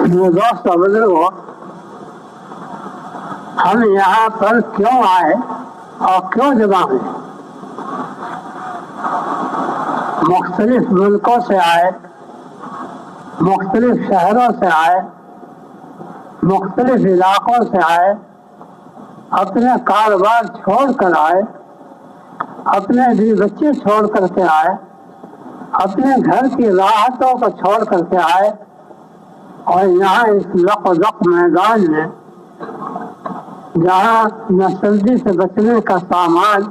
جو دوست اور بزرگوں، ہم یہاں پر کیوں آئے اور کیوں جمع ہوئے؟ مختلف ملکوں سے آئے، مختلف شہروں سے آئے، مختلف علاقوں سے آئے، اپنے کاروبار چھوڑ کر آئے، اپنے بیوی بچے چھوڑ کر کے آئے، اپنے گھر کی راحتوں کو چھوڑ کر کے آئے، اور یہاں اس لق میدان میں جہاں نہ سردی سے بچنے کا سامان،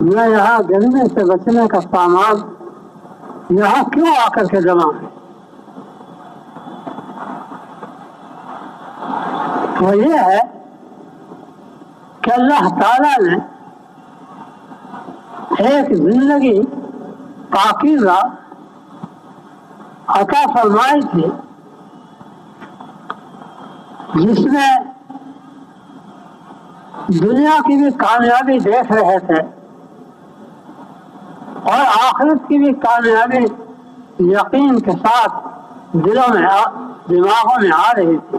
نہ یہاں گرمی سے بچنے کا سامان، یہاں کیوں آ کر کے جمع ہے؟ وہ یہ ہے کہ اللہ تعالیٰ نے ایک زندگی پاکیزہ عطا فرمائی تھی، جس میں دنیا کی بھی کامیابی دیکھ رہے تھے اور آخرت کی بھی کامیابی یقین کے ساتھ دلوں میں دماغوں میں آ رہی تھی۔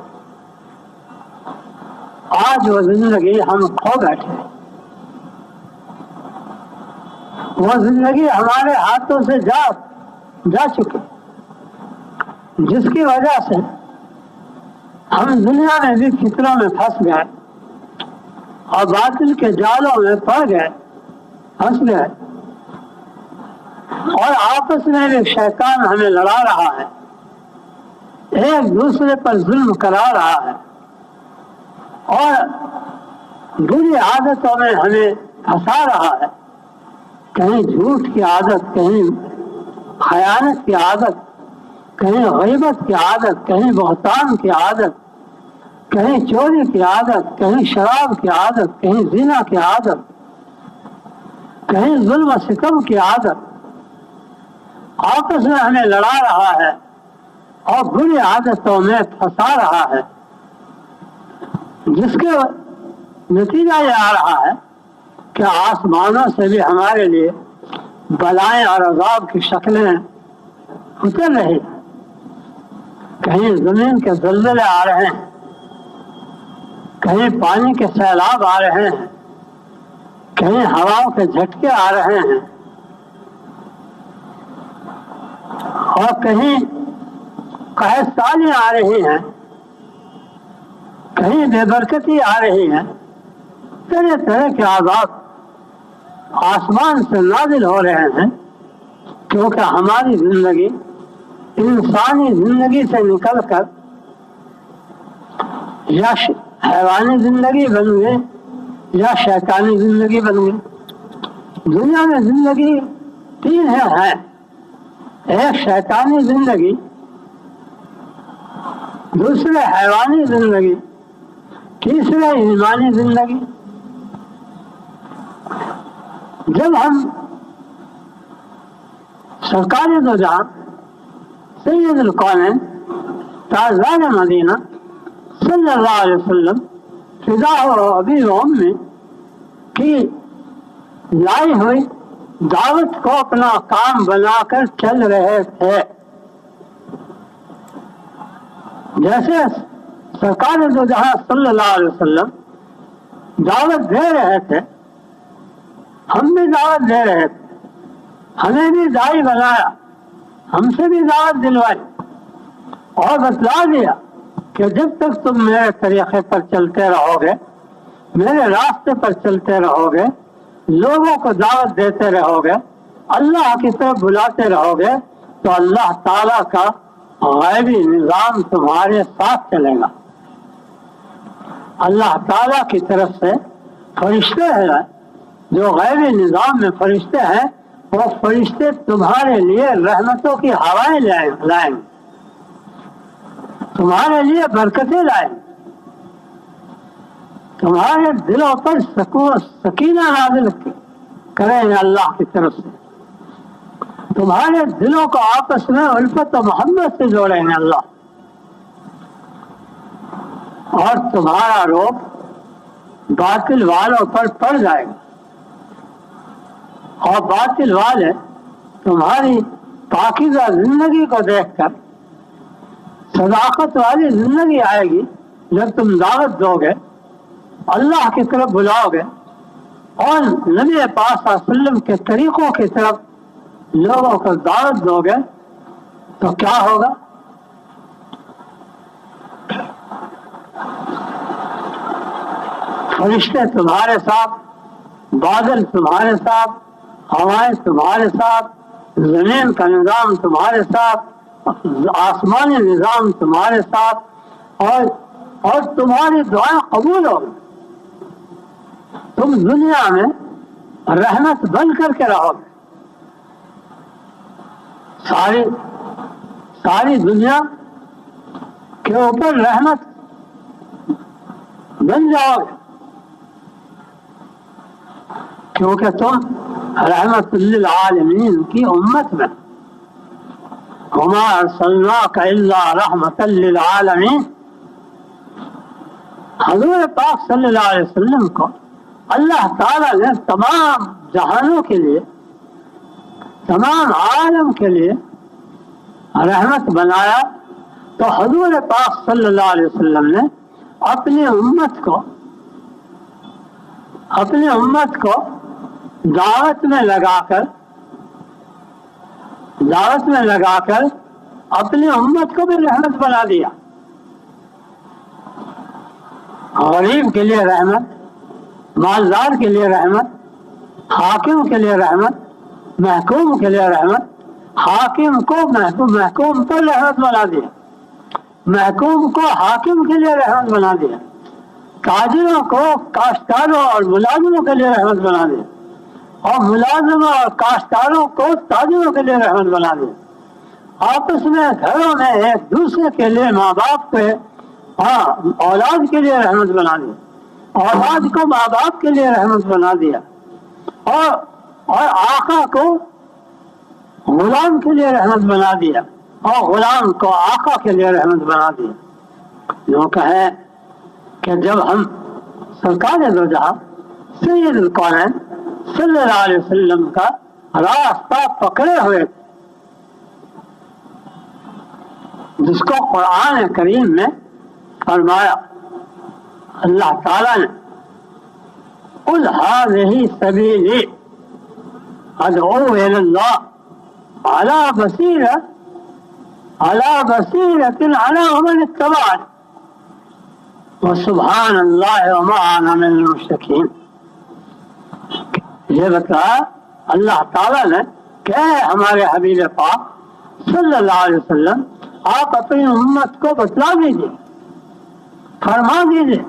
آج وہ زندگی ہم کھو بیٹھے، وہ زندگی ہمارے ہاتھوں سے جا چکی، جس کی وجہ سے ہم دنیا میں بھی فکروں میں پھنس گئے اور باطل کے جالوں میں پڑ گئے، پھنس گئے، اور آپس میں بھی شیطان ہمیں لڑا رہا ہے، ایک دوسرے پر ظلم کرا رہا ہے، اور بری عادتوں میں ہمیں پھنسا رہا ہے، کہیں جھوٹ کی عادت، کہیں خیانت کی عادت، کہیں غیبت کی عادت، کہیں بہتان کی عادت، کہیں چوری کی عادت، کہیں شراب کی عادت، کہیں زنا کی عادت، کہیں ظلم و ستم کی عادت، آپس میں ہمیں لڑا رہا ہے اور بری عادتوں میں پھنسا رہا ہے، جس کے نتیجہ یہ آ رہا ہے کہ آسمانوں سے بھی ہمارے لیے بلائیں اور عذاب کی شکلیں اتر رہی ہیں، کہیں زمین کے زلزلے آ رہے ہیں، کہیں پانی کے سیلاب آ رہے ہیں، کہیں ہواؤں کے جھٹکے آ رہے ہیں، اور کہیں قحط سالی آ رہی ہیں، کہیں بے برکتی آ رہی ہے، طرح طرح کے عذاب آسمان سے نازل ہو رہے ہیں، کیونکہ ہماری زندگی انسانی زندگی سے نکل کر یا حیوانی زندگی بن گئی یا شیطانی زندگی بن گئی۔ دنیا میں زندگی تین ہے، ایک شیطانی زندگی، دوسرے حیوانی زندگی، تیسرے ایمانی زندگی۔ جب ہم سرکار دو جہاں سید القونین تاجدار مدینہ صلی اللہ علیہ وسلم فداء و ابی و امی کی لائی ہوئی دعوت کو اپنا کام بنا کر چل رہے تھے، جیسے سرکار دو جہاں صلی اللہ علیہ وسلم دعوت دے رہے تھے، ہم بھی دعوت دے رہے تھے، ہمیں بھی داعی بنایا، ہم سے بھی دعوت دلوائی اور بتلا دیا کہ جب تک تم میرے طریقے پر چلتے رہو گے، میرے راستے پر چلتے رہو گے، لوگوں کو دعوت دیتے رہو گے، اللہ کی طرف بلاتے رہو گے، تو اللہ تعالیٰ کا غیبی نظام تمہارے ساتھ چلے گا۔ اللہ تعالیٰ کی طرف سے فرشتے ہیں جو غیبی نظام میں فرشتے ہیں، وہ فرشتے تمہارے لیے رحمتوں کی ہوائیں لائیں، تمہارے لیے برکتیں لائیں، تمہارے دلوں پر سکینہ نازل کریں اللہ کی طرف سے، تمہارے دلوں کو آپس میں الفت و محبت سے جوڑیں گے اللہ، اور تمہارا روب باطل والوں پر پڑ جائے گا، اور باطل والے تمہاری پاکیزہ زندگی کو دیکھ کر صداقت والی زندگی آئے گی جب تم دعوت دو گے، اللہ کی طرف بلاؤ گے اور نبی پاک صلی اللہ علیہ وسلم کے طریقوں کی طرف لوگوں کو دعوت دو گے تو کیا ہوگا؟ فرشتے تمہارے ساتھ، بادل تمہارے ساتھ، ہوائیں تمہارے ساتھ، زمین کا نظام تمہارے ساتھ، آسمانی نظام تمہارے ساتھ، اور تمہاری دعائیں قبول ہوگی۔ تم دنیا میں رحمت بن کر کے رہو گے، ساری دنیا کے اوپر رحمت بن جاؤ گے، کیونکہ تم رحمت للعالمین کی امت میں، وما ارسلناک الا رحمت للعالمین۔ حضور پاک صلی اللہ علیہ وسلم کو اللہ تعالیٰ نے تمام جہانوں کے لیے، تمام عالم کے لیے رحمت بنایا، تو حضور پاک صلی اللہ علیہ وسلم نے اپنی امت کو دعوت میں لگا کر اپنی امت کو بھی رحمت بنا دیا۔ غریب کے لیے رحمت، مالدار کے لیے رحمت، حاکم کے لیے رحمت، محکوم کے لیے رحمت، حاکم کو محکوم پر رحمت بنا دیا، محکوم کو حاکم کے لیے رحمت بنا دیا، تاجروں کو کاشتکاروں اور ملازموں کے لیے رحمت بنا دیا، اور ملازموں اور کاشتکاروں کو تاجروں کے لیے رحمت بنا دیا۔ آپس میں گھروں میں ایک دوسرے کے لیے، ماں باپ پہ اولاد کے لیے رحمت بنا دیا، اولاد کو ماں باپ کے لیے رحمت بنا دیا، اور آقا کو غلام کے لیے رحمت بنا دیا، اور غلام کو آقا کے لیے رحمت بنا دیا۔ یوں کہے کہ جب ہم سرکار دو جہاں سید الکونین صلی اللہ علیہ وسلم کا راستہ پکڑے ہوئے، جس کو قرآن کریم میں فرمایا اللہ تعالیٰ نے، قل هذه سبیلی ادعو الی اللہ علی بصیرۃ علی من اتبعني وسبحان اللہ وما انا من المشرکین۔ یہ بتایا اللہ تعالیٰ نے کہ ہمارے حبیب پاک صلی اللہ علیہ وسلم آپ اپنی امت کو بتلا دیجیے، فرما دیجیے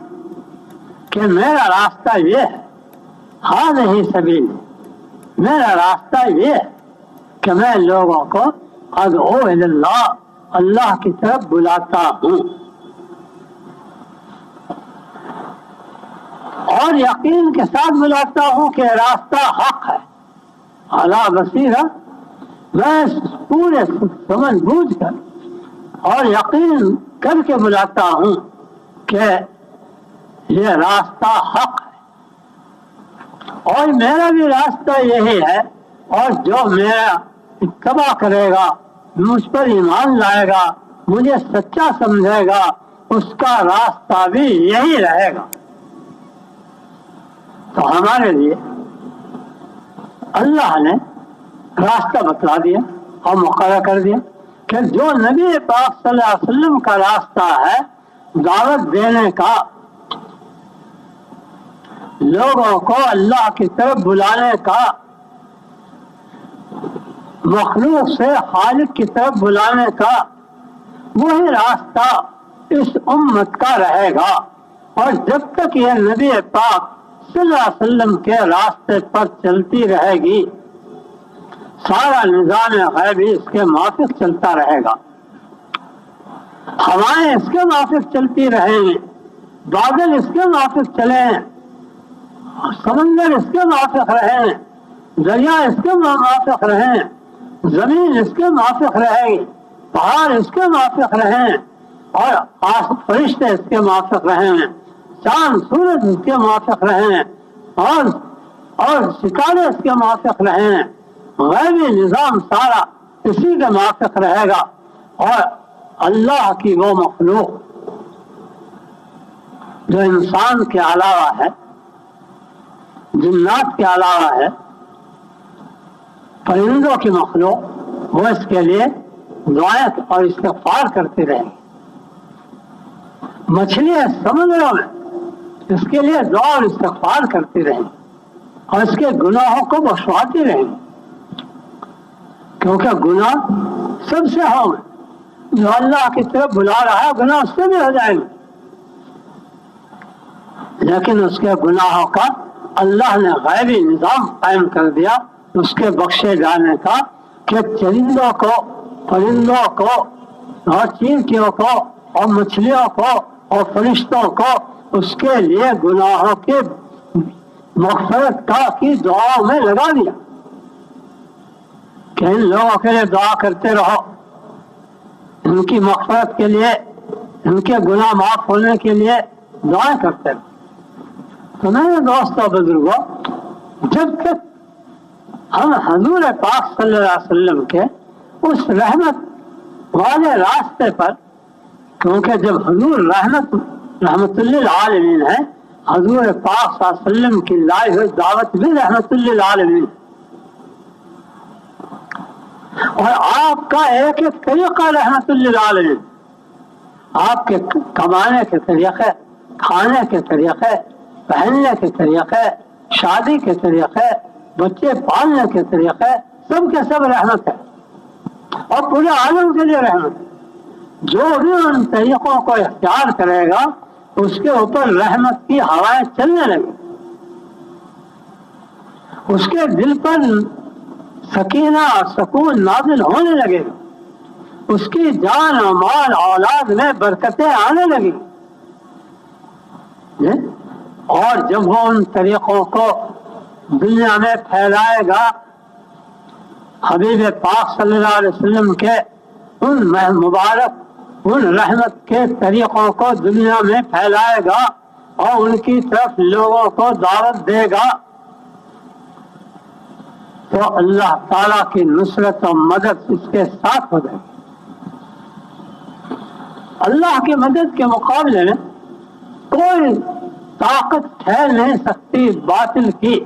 کہ میرا راستہ یہ ہے، ہذہ سبیلی، میرا راستہ یہ ہے کہ میں لوگوں کو ادعو الی اللہ، اللہ کی طرف بلاتا ہوں، اور یقین کے ساتھ بلاتا ہوں کہ راستہ حق ہے، علی بصیرہ، میں پورے سمجھ بوجھ کر اور یقین کر کے بلاتا ہوں کہ یہ راستہ حق ہے، اور میرا بھی راستہ یہی ہے، اور جو میرا اتباع کرے گا، مجھ پر ایمان لائے گا، مجھے سچا سمجھے گا، اس کا راستہ بھی یہی رہے گا۔ تو ہمارے لیے اللہ نے راستہ بتلا دیا اور مقرر کر دیا کہ جو نبی پاک صلی اللہ علیہ وسلم کا راستہ ہے دعوت دینے کا، لوگوں کو اللہ کی طرف بلانے کا، مخلوق سے خالق کی طرف بلانے کا، وہی راستہ اس امت کا رہے گا، اور جب تک یہ نبی پاک صلی اللہ علیہ وسلم کے راستے پر چلتی رہے گی، سارا نظام غیبی اس کے موافق چلتا رہے گا، ہوائیں اس کے موافق چلتی رہیں گی، بادل اس کے موافق چلیں، سمندر اس کے موافق رہیں، دریا اس کے موافق رہیں، زمین اس کے موافق رہے گی، پہاڑ اس کے موافق رہیں، اور فرشتے اس کے موافق رہیں، چاند سورج اس کے موافق رہیں، اور ستارے اس کے موافق رہیں، غیبی نظام سارا اسی کے موافق رہے گا، اللہ کی وہ مخلوق جو انسان کے علاوہ ہے، جنات کے علاوہ ہے، پرندوں کی مخلوق، وہ اس کے لیے دعائیں اور استغفار کرتے رہیں۔ مچھلیاں سمندروں میں اس کے لیے دعا اور استغفار کرتے رہیں اور اس کے گناہوں کو بخشواتے رہیں، کیونکہ گناہ سب سے ہوں گے، جو اللہ کی طرف بلا رہا ہے گناہ اس سے بھی ہو جائیں گے، لیکن اس کے گناہوں کا اللہ نے غیبی نظام قائم کر دیا اس کے بخشے جانے کا، کہ چرندوں کو، پرندوں کو اور چیونٹیوں کو اور مچھلیوں کو اور فرشتوں کو اس کے لیے گناہوں کے مغفرت کی دعاؤں میں لگا دیا کہ ان لوگوں کے لیے دعا کرتے رہو، ان کی مغفرت کے لیے، ان کے گناہ معاف ہونے کے لیے دعائیں کرتے رہو۔ تو میرے دوستوں بزرگوں، جب تک ہم حضور پاک صلی اللہ علیہ وسلم کے اس رحمت والے راستے پر، کیونکہ جب حضور رحمت للعالمین ہے، حضور پاک صلی اللہ علیہ وسلم کی لائی ہوئی دعوت بھی رحمت للعالمین، اور آپ کا ایک ایک طریقہ رحمت للعالمین، آپ کے کمانے کے طریقے، کھانے کے طریقے، پہننے کے طریقے، شادی کے طریقے، بچے پالنے کے طریقے، سب کے سب رحمت ہے اور پورے عالم کے لیے رحمت ہے۔ جو بھی ان طریقوں کو اختیار کرے گا اس کے اوپر رحمت کی ہوائیں چلنے لگیں، اس کے دل پر سکینہ اور سکون نازل ہونے لگے گا، اس کی جان و مال اولاد میں برکتیں آنے لگیں، اور جب وہ ان طریقوں کو دنیا میں پھیلائے گا، حبیب پاک صلی اللہ علیہ وسلم کے ان مبارک ان رحمت کے طریقوں کو دنیا میں پھیلائے گا اور ان کی طرف لوگوں کو دعوت دے گا، تو اللہ تعالیٰ کی نصرت و مدد اس کے ساتھ ہو جائے گی۔ اللہ کی مدد کے مقابلے میں کوئی طاقت ٹھہر نہیں سکتی باطل کی۔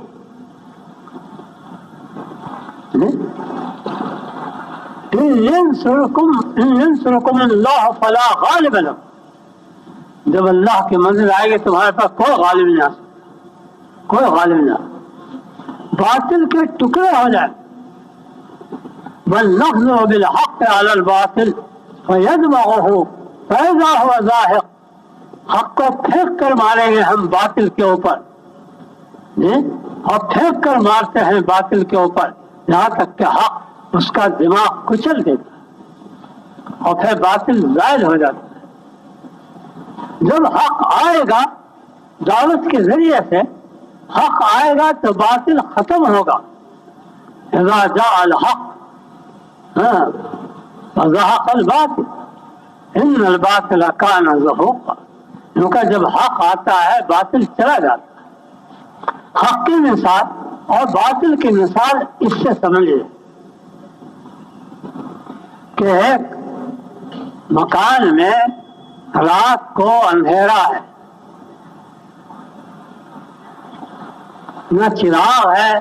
إن ينصركم اللہ فلا غالب لكم، جب اللہ کی مدد آئے گی تمہارے پاس کوئی غالب نہیں آ سکتا، کوئی غالب نہیں آ سکتا، باطل کے ٹکڑے ہو جائیں۔ بل نخزع بالحق على الباطل فيدمغه فإذا هو زاهق، حق کو پھینک کر ماریں گے ہم باطل کے اوپر، اور پھینک کر مارتے ہیں باطل کے اوپر یہاں تک کہ حق اس کا دماغ کچل دیتا ہے اور پھر باطل زائل ہو جاتا ہے۔ جب حق آئے گا دعوت کے ذریعے سے، حق آئے گا تو باطل ختم ہوگا۔ اذا جاء الحق وزهق الباطل ان الباطل كان زهوقا، کیونکہ جب حق آتا ہے باطل چلا جاتا ہے۔ حق کی مثال اور باطل کی مثال اس سے سمجھے کہ ایک مکان میں رات کو اندھیرا ہے، نہ چراغ ہے،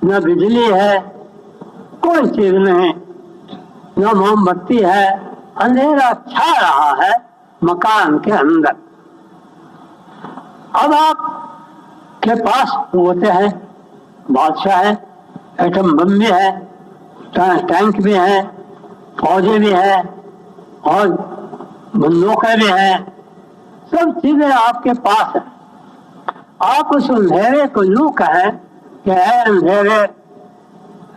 نہ بجلی ہے، کوئی چیز نہیں، نہ موم بتی ہے، اندھیرا چھا رہا ہے مکان کے اندر۔ اب آپ کے پاس قوتیں ہیں، بادشاہ ہے، ایٹم بم بھی ہے، ٹینک بھی ہے، فوجیں بھی ہیں اور بندوقیں بھی ہیں، سب چیزیں آپ کے پاس ہیں۔ آپ اس اندھیرے کو یوں کہیں کہ اے اندھیرے،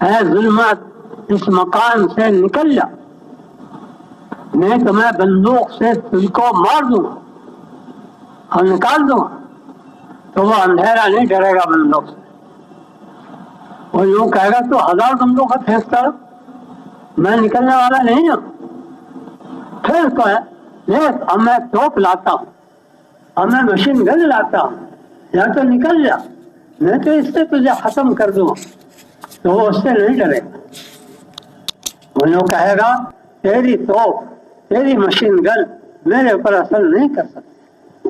اے ظلمت، اس مکان سے نکل جا، نہیں تو میں بندوق سے تجھ کو مار دوں گا اور نکال دوں گا، تو وہ اندھیرا نہیں ڈرے گا بندوق سے، وہ یوں کہے گا تو 1000 بندوقیں پھینکتا رہو، میں نکلنے والا نہیں ہوں۔ پھر تو ہے دیکھ، اب میں توپ لاتا ہوں، اب میں مشین گن لاتا ہوں، یا تو نکل جا، میں تو اس سے تجھے ختم کر دوں، تو وہ اس سے نہیں ڈرے گا، وہ یوں کہے گا تیری توپ تیری مشین گن میرے اوپر اثر نہیں کر سکتی۔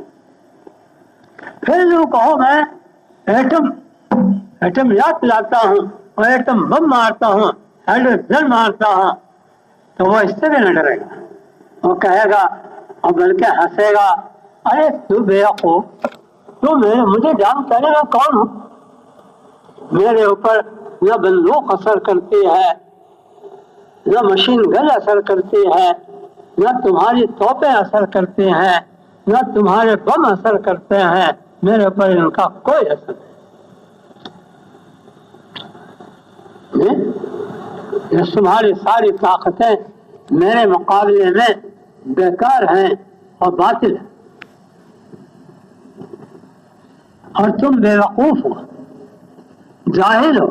پھر جو کہو میں ایٹم یاد لاتا ہوں اور ایٹم بم مارتا ہوں، ہائیڈروجن مارتا ہوں، تو وہ اس سے بھی نہ ڈرے گا، وہ کہے گا اور بلکہ ہنسے گا، ارے تو بیوقوف، تو مجھے جانتا ہے میں کون ہوں؟ میرے اوپر نہ بندوق اثر کرتی ہے، نہ مشین گن اثر کرتی ہے، نہ تمہاری توپیں اثر کرتی ہیں، نہ تمہارے بم اثر کرتے ہیں، میرے اوپر ان کا کوئی اثر نہیں۔ تمہاری ساری طاقتیں میرے مقابلے میں بیکار ہیں اور باطل ہیں، اور تم بے وقوف ہو، جاہل ہو،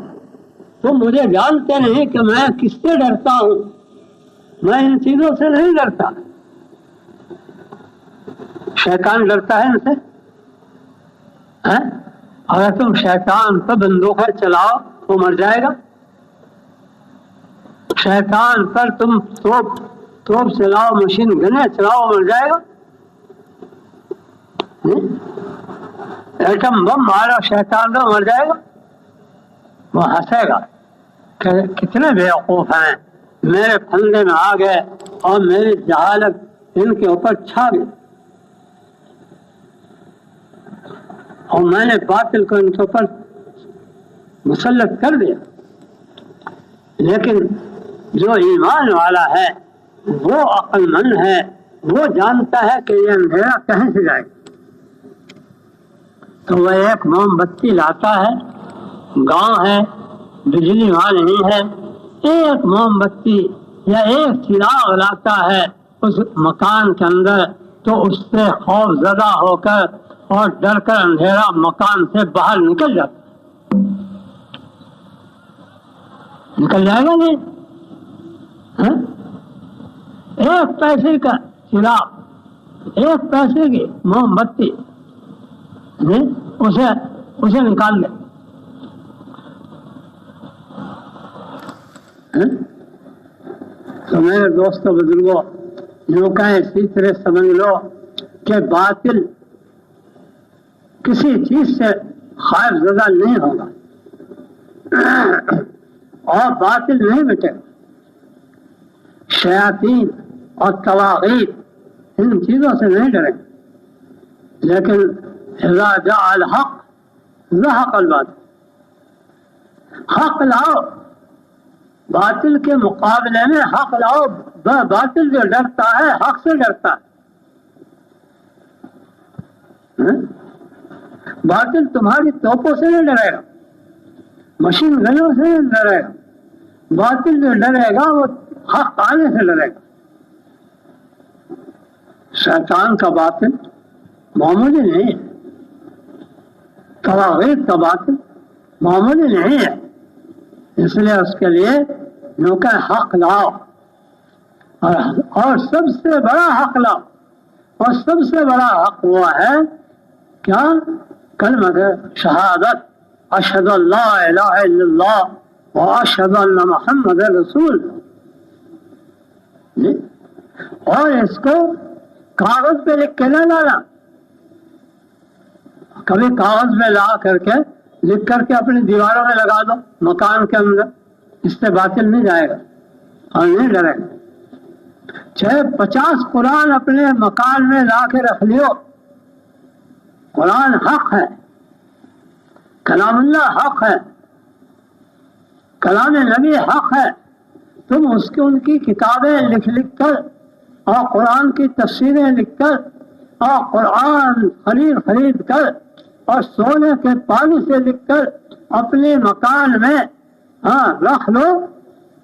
تم مجھے جانتے نہیں کہ میں کس سے ڈرتا ہوں، میں ان چیزوں سے نہیں ڈرتا۔ شیطان ڈرتا ہے ان سے؟ اگر تم شیطان پر بندوقیں چلاؤ تو مر جائے گا؟ شیطان پر تم توپ چلاؤ، مشین گنیں چلاؤ، مر جائے گا؟ ایٹم بم مارو شیطان تو مر جائے گا؟ وہ ہنسے گا کہ کتنے بیوقوف ہیں، میرے پھندے میں آ گئے اور میری جہالت ان کے اوپر چھا گئی، اور میں نے باطل کو ان کے اوپر مسلط کر دیا۔ لیکن جو ایمان والا ہے، وہ عقل مند ہے، وہ جانتا ہے کہ یہ اندھیرا کہیں سے جائے، تو وہ ایک موم بتی لاتا ہے، گاؤں ہے، بجلی وہاں نہیں ہے، ایک موم بتی یا ایک چراغ لاتا ہے اس مکان کے اندر، تو اس سے خوف زدہ ہو کر اور ڈر کر اندھیرا مکان سے باہر نکل جاتا، نکل جائے گا نہیں؟ ایک پیسے کا چراغ، ایک پیسے کی موم بتی اسے نکال لے، تو میرے دوستوں بزرگوں، جو کہیں اسی طرح سمجھ لو کہ باطل کسی چیز سے خوف زدہ نہیں ہوگا اور باطل نہیں مٹے گا۔ شیاطین اور طواغیت ان چیزوں سے نہیں ڈرے، لیکن اذا جاء الحق زهق الباطل، حق لاؤ، باطل کے مقابلے میں حق لاؤ۔ باطل جو ڈرتا ہے حق سے ڈرتا ہے، باطل تمہاری توپوں سے نہیں ڈرے گا، مشین گنوں سے نہیں ڈرے گا، باطل جو ڈرے گا وہ حق آنے سے ڈرے گا۔ شیطان کا باطل معمولی نہیں ہے، طواغیت کا باطل معمولی نہیں ہے، اس لیے اس کے لیے جو کہ حق لاؤ، اور سب سے بڑا حق لاؤ، اور سب سے بڑا حق وہ ہے کیا؟ کلمہ شہادت، اشہد ان لا الہ الا اللہ و اشہد ان محمد رسول، اور اس کو کاغذ پہ لکھ کے نہ لانا، کبھی کاغذ میں لا کر کے لکھ کر کے اپنی دیواروں میں لگا دو مکان کے اندر، اس سے باطل نہیں جائے گا اور نہیں ڈرے گا۔ چاہے 50 قرآن اپنے مکان میں لا کے رکھ لیو، قرآن حق ہے، کلام اللہ حق ہے، کلام نبی حق ہے، تم اس کی ان کی کتابیں لکھ کر اور قرآن کی تفسیریں لکھ کر اور قرآن خرید کر اور سونے کے پانی سے لکھ کر اپنے مکان میں رکھ لو،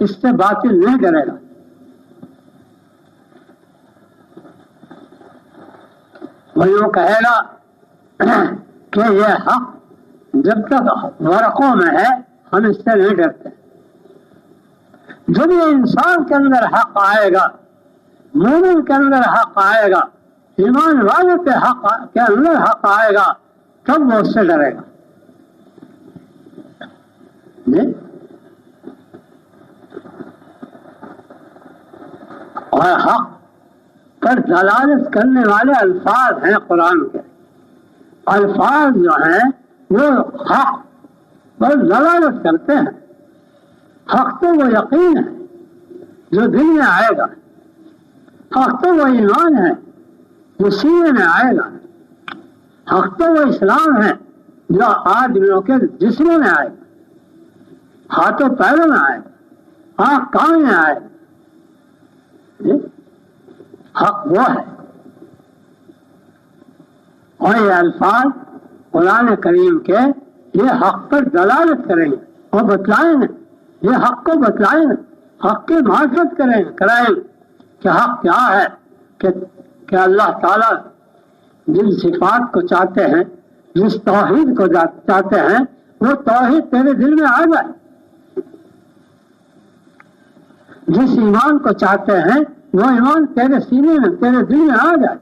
اس سے باطل نہیں کرے گا۔ وہ یوں کہے گا کہ یہ حق جب تک ورقوں میں ہے ہم اس سے نہیں ڈرتے، جب یہ انسان کے اندر حق آئے گا، مومن کے اندر حق آئے گا، ایمان والے کے حق کے اندر حق آئے گا، تب وہ اس سے ڈرے گا۔ اور حق پر دلالت کرنے والے الفاظ ہیں قرآن کے. الفاظ جو ہیں وہ حق پر دلالت کرتے ہیں. حق تو وہ یقین ہے جو دل میں آئے گا. حق تو وہ ایمان ہے جو سینے میں آئے گا. حق تو وہ اسلام ہے جو آدمیوں کے جسموں میں آئے گا, ہاتھوں پیروں میں آئے گا, آنکھ کان میں آئے گا. حق وہ ہے. اور یہ الفاظ قرآن کریم کے یہ حق پر دلالت کریں گے اور بتلائیں گے. یہ حق کو بتلائیں گے, حق کی معرفت کرائیں گے کہ حق کیا ہے. کہ اللہ تعالیٰ جن صفات کو چاہتے ہیں, جس توحید کو چاہتے ہیں, وہ توحید تیرے دل میں آ جائے. جس ایمان کو چاہتے ہیں وہ ایمان تیرے سینے میں, تیرے دل میں آ جائے.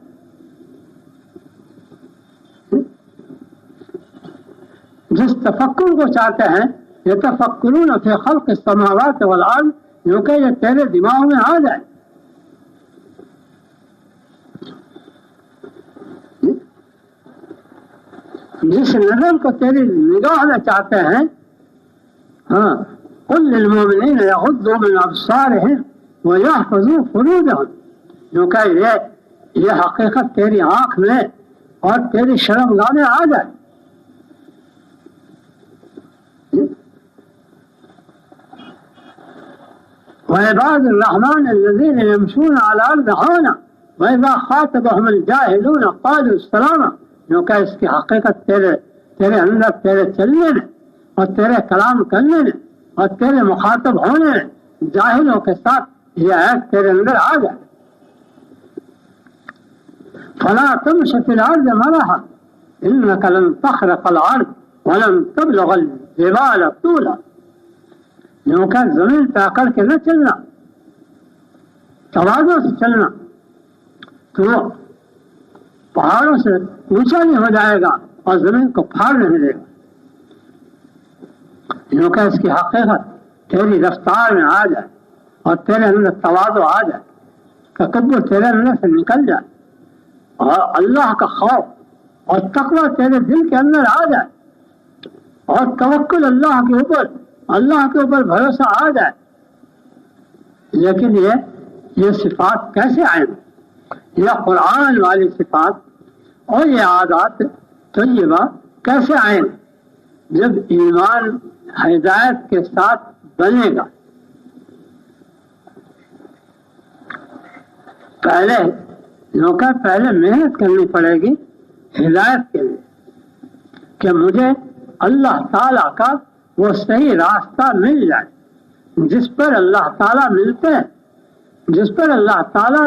جس تفکر کو چاہتے ہیں, یہ تفکرون فی خلق السماوات والارض, جو کہ یہ تیرے دماغ میں آ جائے. جس نظر کو تیری نگاہ میں چاہتے ہیں, ہاں, قل للمؤمنین یغضوا من ابصارہم ویحفظوا فروجہم, جو کہ یہ حقیقت تیری آنکھ میں اور تیری شرمگاہ میں آ جائے. وعباد الرحمن الذین یمشون علی الارض ہونا وَإِذَا خَاطَبَهُمُ الْجَاهِلُونَ قَالُوا سَلَامًا, جو کہ اس کی حقیقت تیرے اندر, تیرے چلنے میں اور تیرے کلام کرنے میں اور تیرے مخاطب ہونے میں جاہلوں کے ساتھ یہ عیب تیرے اندر آ جائے. فَلَا تَمْشِ فِي الْأَرْضِ مَرَحًا إِنَّكَ لَن تَخْرِقَ الْأَرْضَ وَلَن تَبْلُغَ الْجِبَالَ طُولًا, جو کہ زمین پہ آ کر کے نہ چلنا, تواضع سے چلنا, تو پہاڑوں سے اونچا نہیں ہو جائے گا اور زمین کو پھاڑ نہیں دے گا. جو کہ اس کی حقیقت تیری رفتار میں آ جائے اور تیرے اندر تواضع آ جائے, تکبر تیرے اندر سے نکل جائے اور اللہ کا خوف اور تقوی تیرے دل کے اندر آ جائے اور توکل اللہ کے اوپر بھروسہ آ جائے. لیکن یہ صفات کیسے آئیں؟ یہ قرآن والی صفات اور یہ عادات طیبہ کیسے آئیں؟ جب ایمان ہدایت کے ساتھ بنے گا. پہلے محنت کرنی پڑے گی ہدایت کے لیے کہ مجھے اللہ تعالیٰ کا وہ صحیح راستہ مل جائے جس پر اللہ تعالیٰ ملتے ہیں, جس پر اللہ تعالیٰ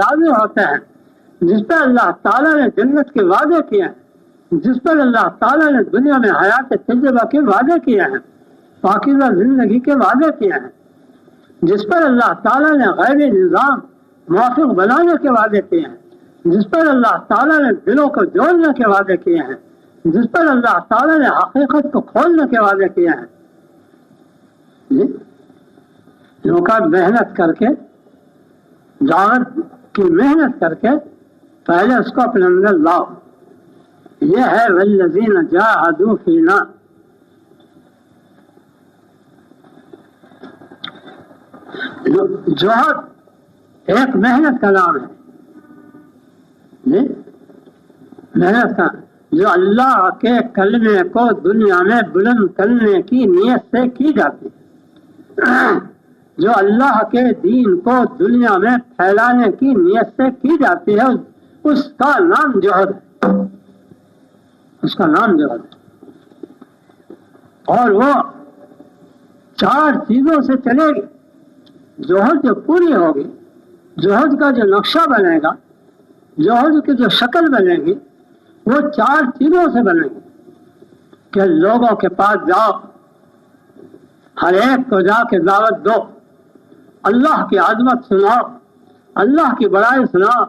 راضی ہوتے ہیں, جس پر اللہ تعالیٰ نے جنت کے وعدے کیے ہیں, جس پر اللہ تعالیٰ نے دنیا میں حیات طیبہ کے وعدے کیے ہیں, پاکیزہ زندگی کے وعدے کیے ہیں, جس پر اللہ تعالیٰ نے غیر نظام موافق بنانے کے وعدے کیے ہیں, جس پر اللہ تعالیٰ نے دلوں کو جوڑنے کے وعدے کیے ہیں, جس پر اللہ تعالیٰ نے حقیقت کو کھولنے کے وعدے کیے ہیں. لوگ محنت کر کے, دعوت کی محنت کر کے پہلے اس کو اپنے اندر لاؤ. یہ ہے والذین جاہدوا فینا. جوہد ایک محنت کا نام ہے, محنت کا, جو اللہ کے کلمے کو دنیا میں بلند کرنے کی نیت سے کی جاتی ہے, جو اللہ کے دین کو دنیا میں پھیلانے کی نیت سے کی جاتی ہے, اس کا نام جوہد ہے, اس کا نام جوہد ہے. اور وہ 4 چیزوں سے چلے گی. جوہد جو پوری ہوگی, جوہد کا جو نقشہ بنے گا, جوہد کی جو شکل بنے گی, وہ 4 چیزوں سے بنے گی کہ لوگوں کے پاس جاؤ, ہر ایک کو جا کے دعوت دو, اللہ کی عظمت سناؤ, اللہ کی بڑائی سناؤ.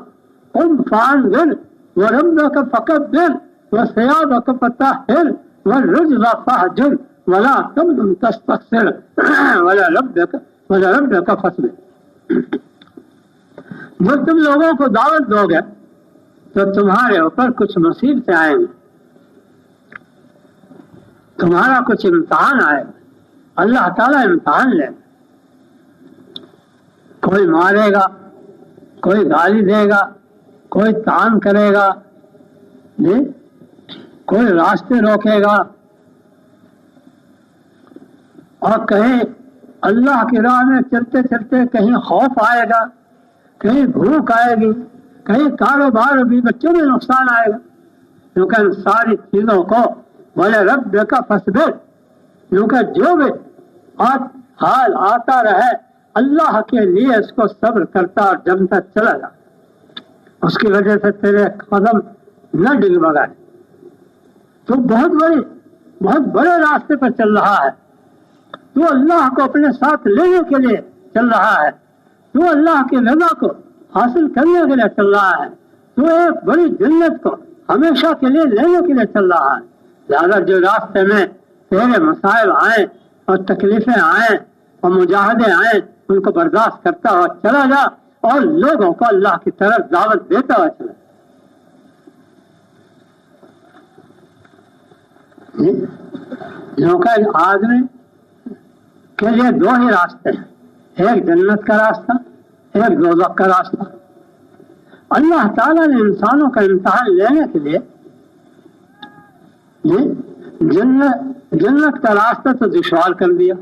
قم فانذر وربک فکبر وثیابک فطہر والرجز فاہجر ولا تمنن تستکثر ولا ربک فاصبر. جب تم لوگوں کو دعوت دو گے تو تمہارے اوپر کچھ مصیبتیں آئیں گی، تمہارا کچھ امتحان آئے گا، اللہ تعالیٰ امتحان لے گا، کوئی مارے گا، کوئی گالی دے گا، کوئی تان کرے گا، کوئی راستے روکے گا، اور کہیں اللہ کی راہ میں چلتے چلتے کہیں خوف آئے گا، کہیں بھوک آئے گی، کہیں کاروبار بھی بچوں میں نقصان آئے گا، کیونکہ ان ساری چیزوں کو بولے رب کا فصبر، کیونکہ جو بھی حال آتا رہے اللہ کے لیے اس کو صبر کرتا اور جمتا چلا جا، اس کی وجہ سے تیرے قدم نہ ڈگمگائے، تو بہت بڑے راستے پر چل رہا ہے، تو اللہ کو اپنے ساتھ لینے کے لیے چل رہا ہے، تو اللہ کی رضا کو حاصل کرنے کے لیے چل رہا ہے، تو ایک بڑی جنت کو ہمیشہ کے لیے لینے کے لیے چل رہا ہے۔ لہٰذا جو راستے میں تیرے مسائل آئیں اور تکلیفیں آئیں اور مجاہدے آئیں ان کو برداشت کرتا ہوا چلا جا اور لوگوں کو اللہ کی طرف دعوت دیتا ہوا چلا۔ کیونکہ آدمی کے لیے دو ہی راستے ہیں، ایک جنت کا راستہ، ایک دوزخ کا راستہ۔ اللہ تعالیٰ نے انسانوں کا امتحان لینے کے لیے جنت کا راستہ تو دشوار کر دیا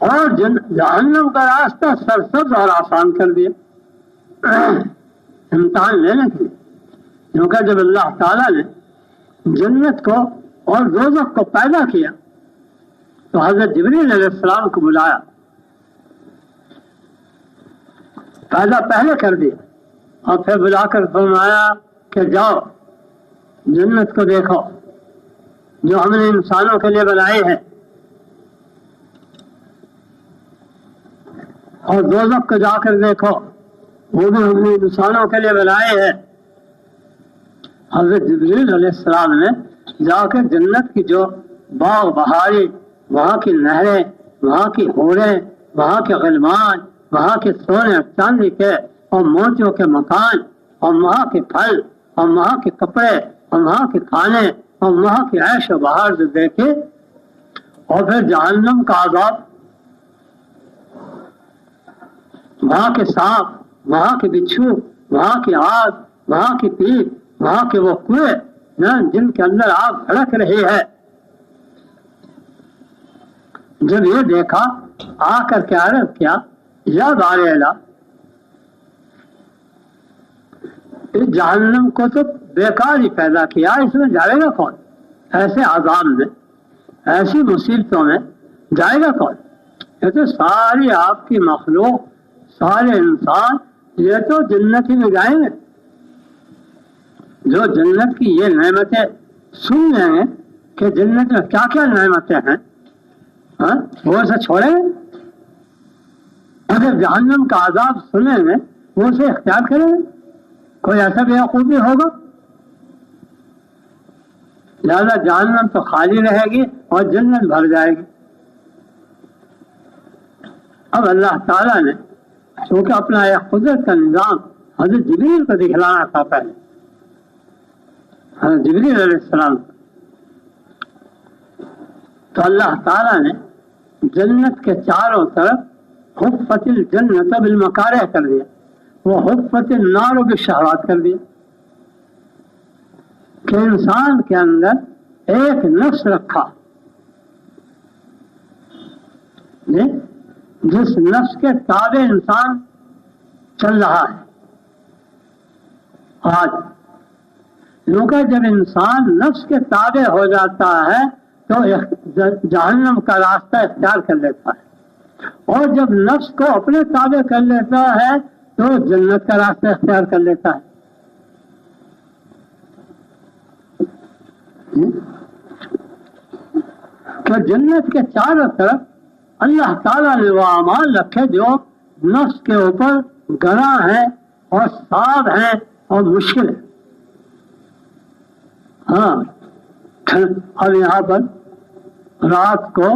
اور جہنم کا راستہ سرسبز اور آسان کر دیا امتحان لینے کے لیے، کیونکہ جب اللہ تعالیٰ نے جنت کو اور دوزخ کو پیدا کیا تو حضرت جبریل علیہ السلام کو بلایا، پیدا پہلے کر دیا اور پھر بلا کر فرمایا کہ جاؤ جنت کو دیکھو جو ہم نے انسانوں کے لیے بنائی ہے، اور دوزخ کو جا کر دیکھو وہ بھی ہم نے انسانوں کے لیے بنائے ہے۔ حضرت جبریل علیہ السلام نے جا کر جنت کی جو باغ بہاری، وہاں کی نہریں، وہاں کی حوریں، وہاں کے غلمان، وہاں کے سونے اور چاندی کے اور موتیوں کے مکان اور وہاں کے پھل اور وہاں کے کپڑے اور وہاں کے کھانے اور وہاں کی عیش و بہار جو دیکھے، اور پھر جہنم کا عذاب، وہاں کے سانپ، وہاں کے بچھو، وہاں کی آگ، وہاں کی پیپ، وہاں کے وہ کنویں جن کے اندر آگ بھڑک رہی ہے، جب یہ دیکھا آ کر کے عرض کیا یا بار الہ، اس جہنم کو تو بیکار ہی پیدا کیا، اس میں جائے گا کون؟ ایسے عذاب میں، ایسی مصیبتوں میں جائے گا کون؟ یہ تو ساری آپ کی مخلوق، سارے انسان یہ تو جنت ہی میں جائیں گے، جو جنت کی یہ نعمتیں سن لیں گے کہ جنت میں کیا کیا نعمتیں ہیں، وہ اسے چھوڑیں گے؟ اگر جہنم کا عذاب سنیں گے وہ اسے اختیار کریں گے؟ کوئی ایسا بیوقوفی ہوگا؟ لہذا جہنم تو خالی رہے گی اور جنت بھر جائے گی۔ اب اللہ تعالیٰ نے چونکہ اپنا ایک قدرت کا نظام حضرت جبریل کو دکھلانا تھا، پہلے حضرت جبریل علیہ السلام، تو اللہ تعالیٰ نے جنت کے چاروں طرف حفت الجنت بالمکارہ کر دیا، وہ حفت النار بالشہوات کر دیا، کہ انسان کے اندر ایک نفس رکھا، جس نفس کے تابع انسان چل رہا ہے آج، کیونکہ جب انسان نفس کے تابع ہو جاتا ہے تو جہنم کا راستہ اختیار کر لیتا ہے، اور جب نفس کو اپنے تابع کر لیتا ہے تو جنت کا راستہ اختیار کر لیتا ہے۔ کہ جنت کے چاروں طرف اللہ تعالیٰ نے وہ اعمال رکھے جو نفس کے اوپر گراں ہیں اور صعب ہیں اور مشکل ہے۔ اب یہاں پر رات کو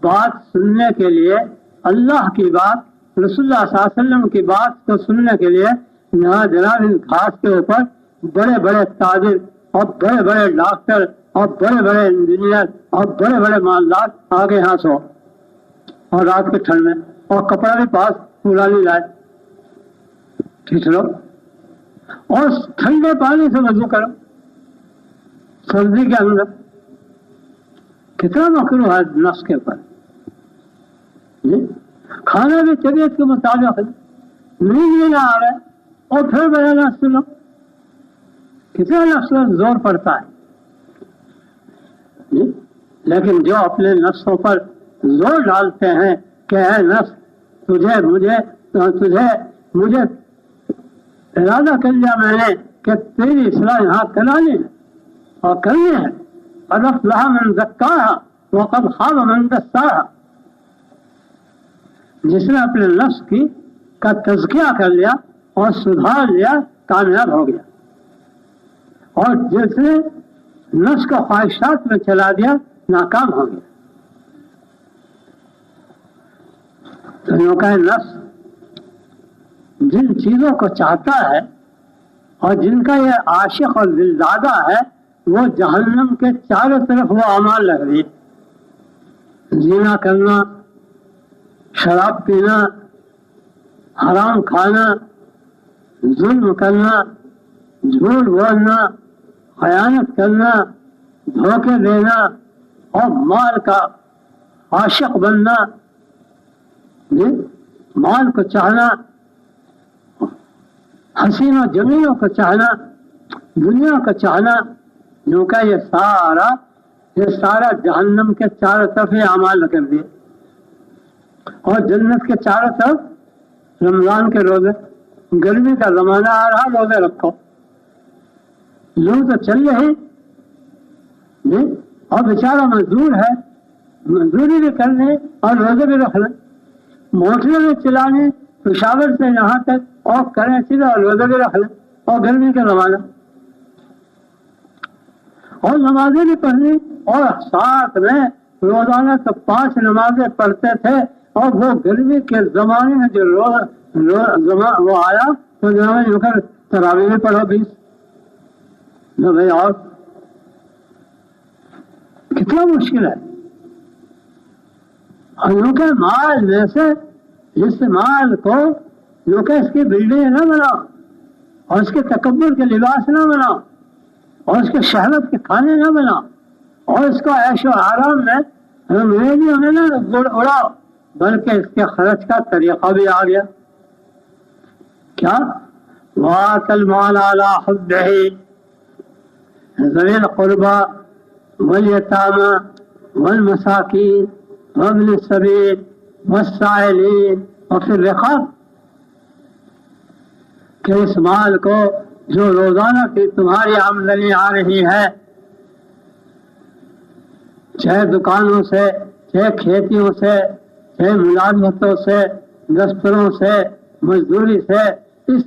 بات سننے کے لیے، اللہ کی بات رسول اللہ صلی اللہ علیہ وسلم کی بات کو سننے کے لیے یہاں جناب ان گھاس کے اوپر بڑے بڑے تاجر اور بڑے بڑے ڈاکٹر اور بڑے بڑے انجینئر اور بڑے بڑے مالدار آگے یہاں سو، اور رات کے ٹھنڈ میں، اور کپڑا بھی پاس پورا نہیں لائے، ٹھیک لو، اور ٹھنڈے پانی سے وضو کرو سردی کے اندر، کتنا مکروہ ہے نفس کے اوپر جی۔ کھانا بھی طبیعت کے مطابق نیند بھی نہ آئے اور پھر بڑا نفس لو، کتنا نفس پر زور پڑتا ہے جی۔ لیکن جو اپنے نفسوں پر زور ڈالتے ہیں کہ اے نفس مجھے ارادہ کر لیا میں نے کہ تیری اصلاح یہاں کرانی ہے اور کرنی ہے، قد افلح من زکاہا وقد خاب من دساہا، جس نے اپنے نفس کا تزکیہ کر لیا اور سدھار لیا کامیاب ہو گیا، اور جس نے نفس کو خواہشات میں چلا دیا ناکام ہو گیا۔ تو یوں کہ نفس جن چیزوں کو چاہتا ہے اور جن کا یہ عاشق اور دلدادہ ہے وہ جہنم کے چاروں طرف وہ اعمال لگ رہی ہے، زنا کرنا، شراب پینا، حرام کھانا، ظلم کرنا، جھوٹ بولنا، خیانت کرنا، دھوکے دینا اور مال کا عاشق بننا جی، مال کو چاہنا، حسین و جمیلوں کو چاہنا، دنیا کو چاہنا، جو کہ یہ سارا جہنم کے چاروں طرف یہ اعمال کر دیے، اور جنت کے چاروں طرف رمضان کے روزے، گرمی کا زمانہ آ رہا روزے رکھو، لوگ تو چل رہے جی، اور بیچارہ مزدور ہے، مزدوری بھی کر لیں اور روزے بھی رکھ لیں، موٹریں بھی چلانے پشاور سے یہاں تک اور کریں چیزیں اور روزے بھی رکھ لیں، اور گرمی کا زمانہ، اور نمازیں بھی پڑھنی، اور ساتھ میں روزانہ تو 5 نمازیں پڑھتے تھے، اور وہ گرمی کے زمانے میں جو وہ آیا تو جناب یوں کر تراویح میں پڑھو 20 نہ بھائی، اور کتنا مشکل ہے۔ اور یوں کہ مال میں سے اس مال کو یوں کہ اس کی بلڈنگ نہ بناؤ، اور اس کے تکبر کے لباس نہ بناؤ، اور اس کے شہرت کے کھانے نہ بناؤ، اور اس کو عیش و آرام میں انگریزیوں میں نہ اڑاؤ، بلکہ اس کے خرچ کا طریقہ بھی آ گیا، کیا وَآتَ الْمَالَ عَلَىٰ حُبِّهِ ذَوِي الْقُرْبَىٰ وَالْيَتَامَىٰ وَالْمَسَاكِينِ وَابْنِ السَّبِيلِ وَالسَّائِلِينَ وَفِي الرِّقَابِ، کہ اس مال کو جو روزانہ کی تمہاری آمدنی آ رہی ہے، چاہے دکانوں سے، چاہے کھیتیوں سے، چاہے ملازمتوں سے، دفتروں سے، مزدوری سے، اس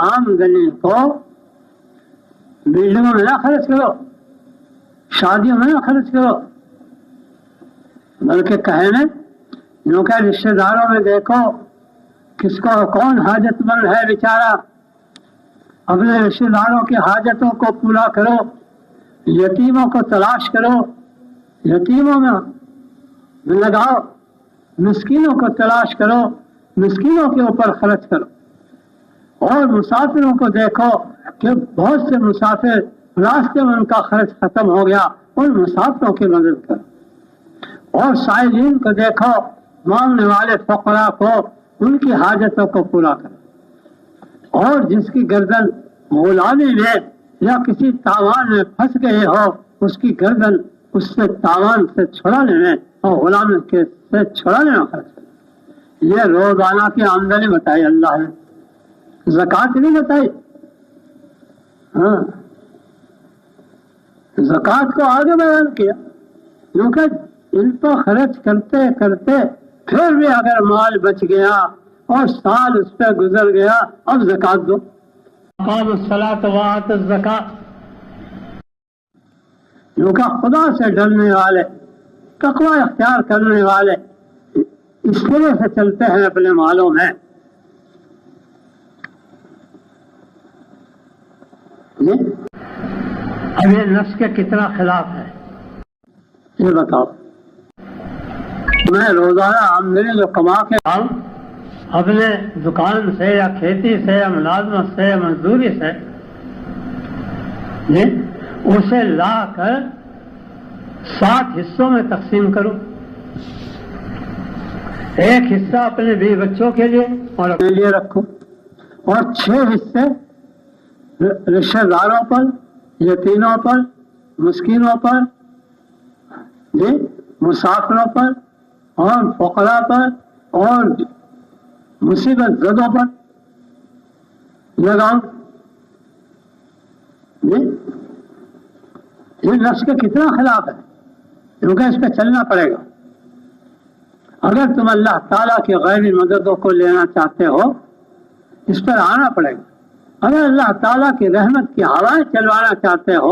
آمدنی کو بلڈنگوں میں نہ خرچ کرو، شادیوں میں نہ خرچ کرو، بلکہ کہنے یوں کہ رشتے داروں میں دیکھو کس کو کون حاجت مند ہے بیچارہ، اپنے رشتے داروں کی حاجتوں کو پورا کرو، یتیموں کو تلاش کرو، یتیموں میں لگاؤ، مسکینوں کو تلاش کرو، مسکینوں کے اوپر خرچ کرو، اور مسافروں کو دیکھو کہ بہت سے مسافر راستے میں ان کا خرچ ختم ہو گیا، ان مسافروں کی مدد کرو، اور سائلین کو دیکھو، مانگنے والے فقراء کو ان کی حاجتوں کو پورا کرو، اور جس کی گردن غلامی میں یا کسی تاوان میں پھنس گئے ہو اس کی گردن اس سے تاوان سے چھڑانے میں اور غلامی سے چھڑانے میں خرچ کرو۔ یہ روزانہ کی آمدنی بتائی اللہ نے، زکوٰۃ نہیں بتائی، ہاں زکوٰۃ کو آگے بیان کیا، کیونکہ ان پر خرچ کرتے کرتے پھر بھی اگر مال بچ گیا اور سال اس پہ گزر گیا، اب زکوٰۃ دو، اقاموا الصلاۃ وآتوا الزکاۃ، کیونکہ خدا سے ڈرنے والے، تقوی اختیار کرنے والے اس طرح سے چلتے ہیں اپنے مالوں میں. اب یہ نفس کے کتنا خلاف ہے یہ بتاؤ. میں روزانہ آمدنی جو کما کے آؤں اپنے دکان سے یا کھیتی سے یا ملازمت سے یا مزدوری سے اسے لا کر 7 حصوں میں تقسیم کروں. ایک حصہ اپنے بیوی بچوں کے لیے اور اپنے لیے رکھو، اور 6 حصے رشتہ داروں پر، یتیموں پر، مسکینوں پر، مسافروں پر اور فقراء پر اور مصیبت زدوں پر لگاؤں. یہ نفس کے کتنا خلاف ہے، کیونکہ اس پہ چلنا پڑے گا. اگر تم اللہ تعالیٰ کی غیر مددوں کو لینا چاہتے ہو اس پر آنا پڑے گا. اگر اللہ تعالیٰ کی رحمت کی ہوائیں چلوانا چاہتے ہو،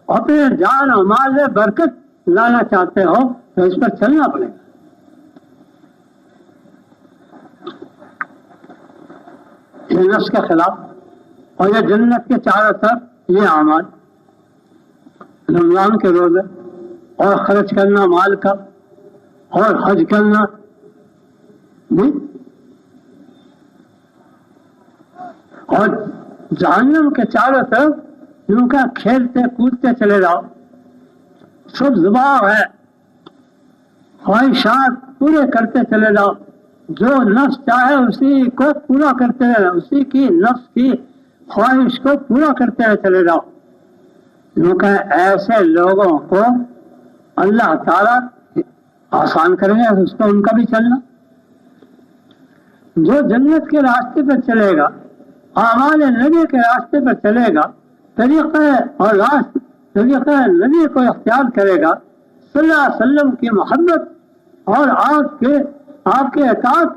اپنے جان و مال میں برکت لانا چاہتے ہو تو اس پر چلنا پڑے گا. یہ نفس کے خلاف. اور یہ جنت کے چاروں طرف یہ اعمال، رمضان کے روزے اور خرچ کرنا مال کا اور حج کرنا، اور جہنم کے چاروں طرف یوں کہ کھیلتے کودتے چلے جاؤ. سب زباں ہے، خواہشات پورے کرتے چلے جاؤ. جو نفس چاہے اسی کو پورا کرتے رہے، اسی کی نفس کی خواہش کو پورا کرتے رہے چلے جاؤ. کیونکہ ایسے لوگوں کو اللہ تعالیٰ آسان کریں گے اس کو ان کا بھی چلنا. جو جنت کے راستے پر چلے گا، اعمال نبی کے راستے پر چلے گا، طریقہ نبی کو اختیار کرے گا، صلی اللہ علیہ وسلم کی محبت اور آپ کے اطاعت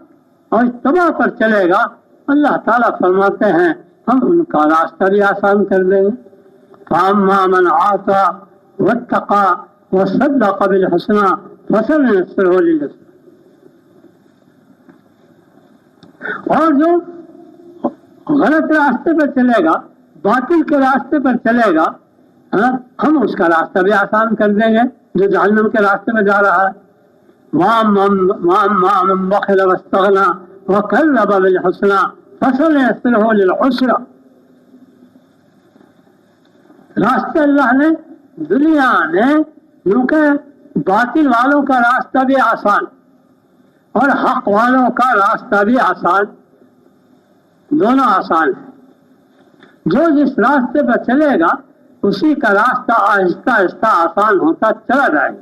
اور اتباع پر چلے گا، اللہ تعالیٰ فرماتے ہیں ہم ان کا راستہ بھی آسان کر دیں گے. فَأَمَّا مَنْ آتَى وَاتَّقَى وَصَدَّقَ بِالْحُسْنَى فَسَنُيَسِّرُهُ لِلْيُسْرَى. اور جو غلط راستے پر چلے گا، باطل کے راستے پر چلے گا، ہم اس کا راستہ بھی آسان کر دیں گے جو جہنم کے راستے میں جا رہا ہے. وَأَمَّا مَنْ بَخِلَ وَاسْتَغْنَى وَكَذَّبَ بِالْحُسْنَى فَسَنُيَسِّرُهُ لِلْعُسْرَى. راستے اللہ نے دنیا میں کیونکہ باطل والوں کا راستہ بھی آسان اور حق والوں کا راستہ بھی آسان، دونوں آسان ہیں. جو جس راستے پر چلے گا اسی کا راستہ آہستہ آہستہ آسان ہوتا چلا جائے گا.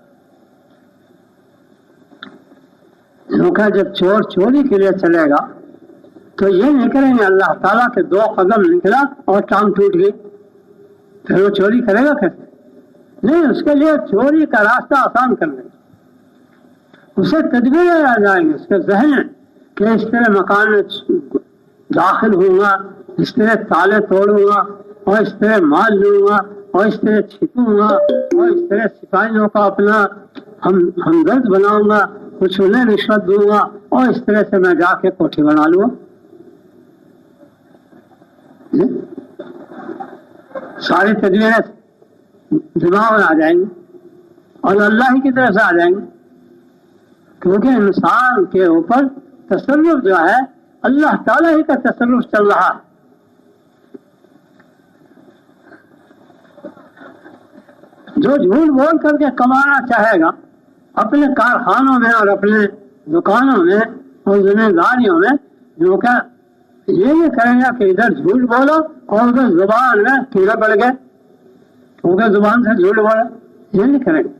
کیونکہ جب چور چوری کے لیے چلے گا تو یہ نہیں کریں گے اللہ تعالیٰ کے 2 قدم نکلا اور ٹانگ ٹوٹ گئی، پھر وہ چوری کرے گا کیسے؟ نہیں، اس کے لیے چوری کا راستہ آسان کر دیں گے. اسے تدبیر آ جائیں گے اس کے ذہن میں کہ اس طرح مکان میں داخل ہوں گا، اس طرح تالے توڑوں گا اور اس طرح مال لوں گا اور اس طرح چھپوں گا اور اس طرح سپاہیوں کا اپنا ہمدرد بناؤں گا، کچھ انہیں رشوت دوں گا اور اس طرح سے میں جا کے کوٹھی بنا لوں گا. ساری تدبیریں دماغ میں آ جائیں گی اور اللہ ہی کی طرف سے آ جائیں گے. کیونکہ انسان کے اوپر تصرف جو ہے اللہ تعالیٰ ہی کا تصرف چل رہا ہے. جو جھوٹ بول کر کے کمانا چاہے گا اپنے کارخانوں میں اور اپنے دکانوں میں اور ذمہ داریوں میں، جو کہ یہ نہیں کریں گا کہ ادھر جھوٹ بولو اور ادھر زبان میں کیڑے پڑ گئے، ادھر زبان سے جھوٹ بولو، یہ نہیں کریں گے.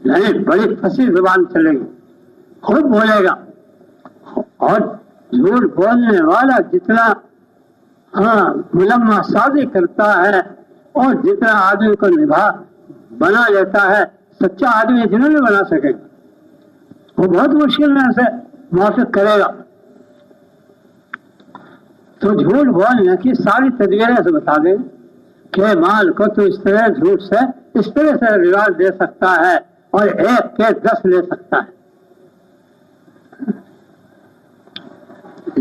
نہیں، بڑی پھنسی زبان چلے گی، خود بولے گا. اور جھوٹ بولنے والا جتنا ملمہ سازی کرتا ہے اور جتنا آدمی کو بنا لیتا ہے، سچا آدمی اتنا نہیں بنا سکے گا، وہ بہت مشکل میں سے موافق کرے گا. تو جھوٹ بولنے کی ساری تدبیریں سے بتا دیں کہ مال کو تو اس طرح جھوٹ سے اس طرح سے رواج دے سکتا ہے اور 1 کے 10 لے سکتا ہے.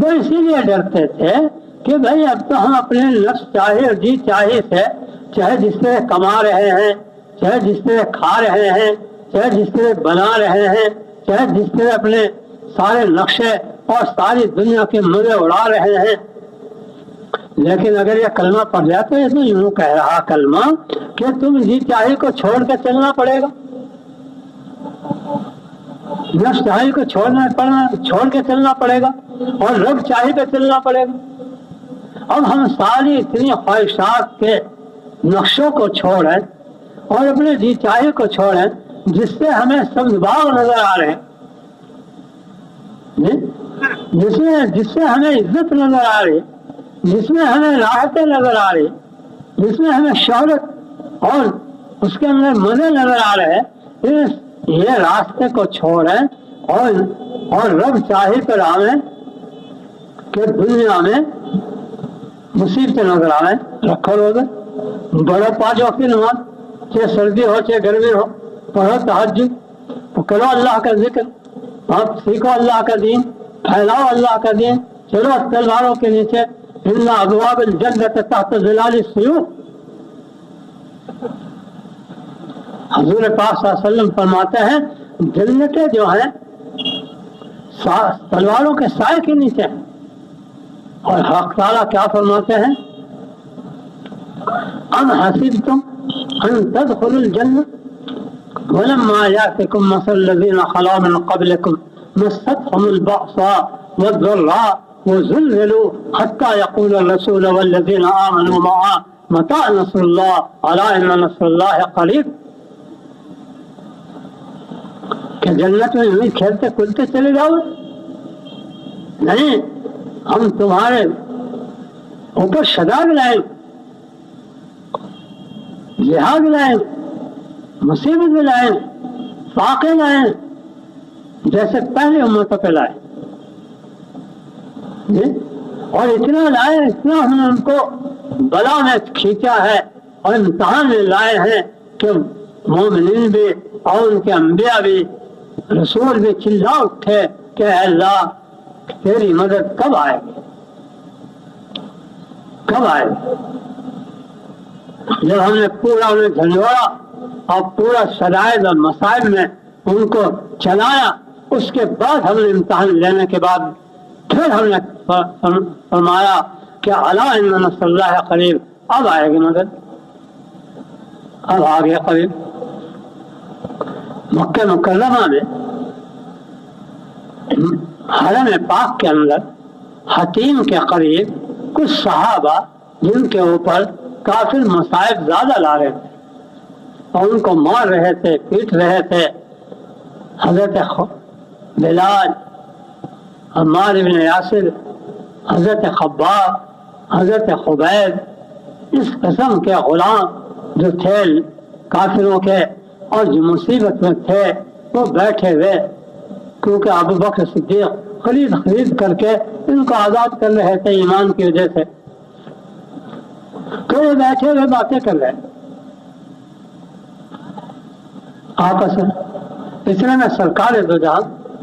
وہ اسی لیے ڈرتے تھے کہ بھائی اب تو ہم اپنے نفس چاہے اور جی چاہے سے چاہے جس طرح کما رہے ہیں، چاہے جس طرح کھا رہے ہیں، چاہے جس طرح بنا رہے ہیں، چاہے جس طرح اپنے سارے نقشے اور ساری دنیا کے مزے اڑا رہے ہیں، لیکن اگر یہ کلمہ پڑھ جائے تو یہ تو یوں کہہ رہا کلمہ کہ تم جی چاہے کو چھوڑ کے چلنا پڑے گا، نفس چاہے کو چھوڑ کے چلنا پڑے گا اور رب چاہے پہ چلنا پڑے گا۔ اب ہم ساری اتنی خواہشات کے نقشوں کو چھوڑیں اور اپنے جی چاہے کو چھوڑیں جس سے ہمیں سبز باغ نظر آ رہے ہیں، جس سے ہمیں عزت نظر آ رہی، جس میں ہمیں راحتیں نظر آ رہی، جس میں ہمیں شہرت اور اس کے اندر مزے نظر آ رہے ہیں، یہ راستے کو چھوڑیں اور رب چاہے پر آئیں کہ دنیا میں مصیبتیں نظر آئیں، رکھو روزے، بڑے 5 وقت کی نماز، چاہے سردی ہو چاہے گرمی ہو، پڑھو تہجد، کرو اللہ کا ذکر، آپ سیکھو اللہ کا دین، پھیلاؤ اللہ کا دین، چلو تلواروں کے نیچے، ان ابواب الجنت تحت ظلال السیوف۔ حضور پاک صلی اللہ علیہ وسلم فرماتے ہیں جنتیں جو ہیں تلواروں کے سائے کے نیچے ہیں، اور حق تعالیٰ کیا فرماتے ہیں؟ ام حسبتم ان تدخلوا الجنة ولما يأتكم مثل الذين خلوا من قبلكم مستهم البأساء والضراء وزلزلوا حتى يقول الرسول والذين آمنوا معه متى نصر الله ألا إن نصر الله قريب۔ کہ جنت میں یوں کھیلتے کودتے چلے جاؤ؟ نہیں، ہم تمہارے اوپر شدائد لائیں، جہاد لائیں، مصیبت لائیں، فاقے لائیں، جیسے پہلے امتوں پہ لائے، اور اتنا لائے، اتنا ہم نے ان کو بلا میں کھینچا ہے اور امتحان میں لائے ہیں کہ مومنین بھی اور ان کے انبیاء بھی رسول بھی چلا اٹھے کہ اے اللہ تیری مدد کب آئے گی، کب آئے گی۔ جب ہم نے پورا انہیں جھنجھوڑا اور پورا شدائد اور مصائب میں ان کو چلایا، اس کے بعد ہم نے امتحان لینے کے بعد پھر ہم نے فرمایا کہ الا ان نصر اللہ قریب، اب آئے گی مدد، اب آ گیا قریب۔ مکہ مکرمہ میں حرم پاک کے اندر حتیم کے قریب کچھ صحابہ جن کے اوپر کافر مصائب زیادہ لا رہے تھے اور ان کو مار رہے تھے، پیٹ رہے تھے، حضرت بلال، عمار بن یاسر، حضرت خباب، حضرت خبیب، اس قسم کے غلام جو تھے کافروں کے اور جو مصیبت میں تھے، وہ بیٹھے ہوئے، کیونکہ ابو بکر صدیق خرید کر کے ان کو آزاد کر رہے تھے ایمان کی وجہ سے، تو یہ بیٹھے ہوئے باتیں کر رہے آپس میں۔ اتنے میں سرکار دو جہاں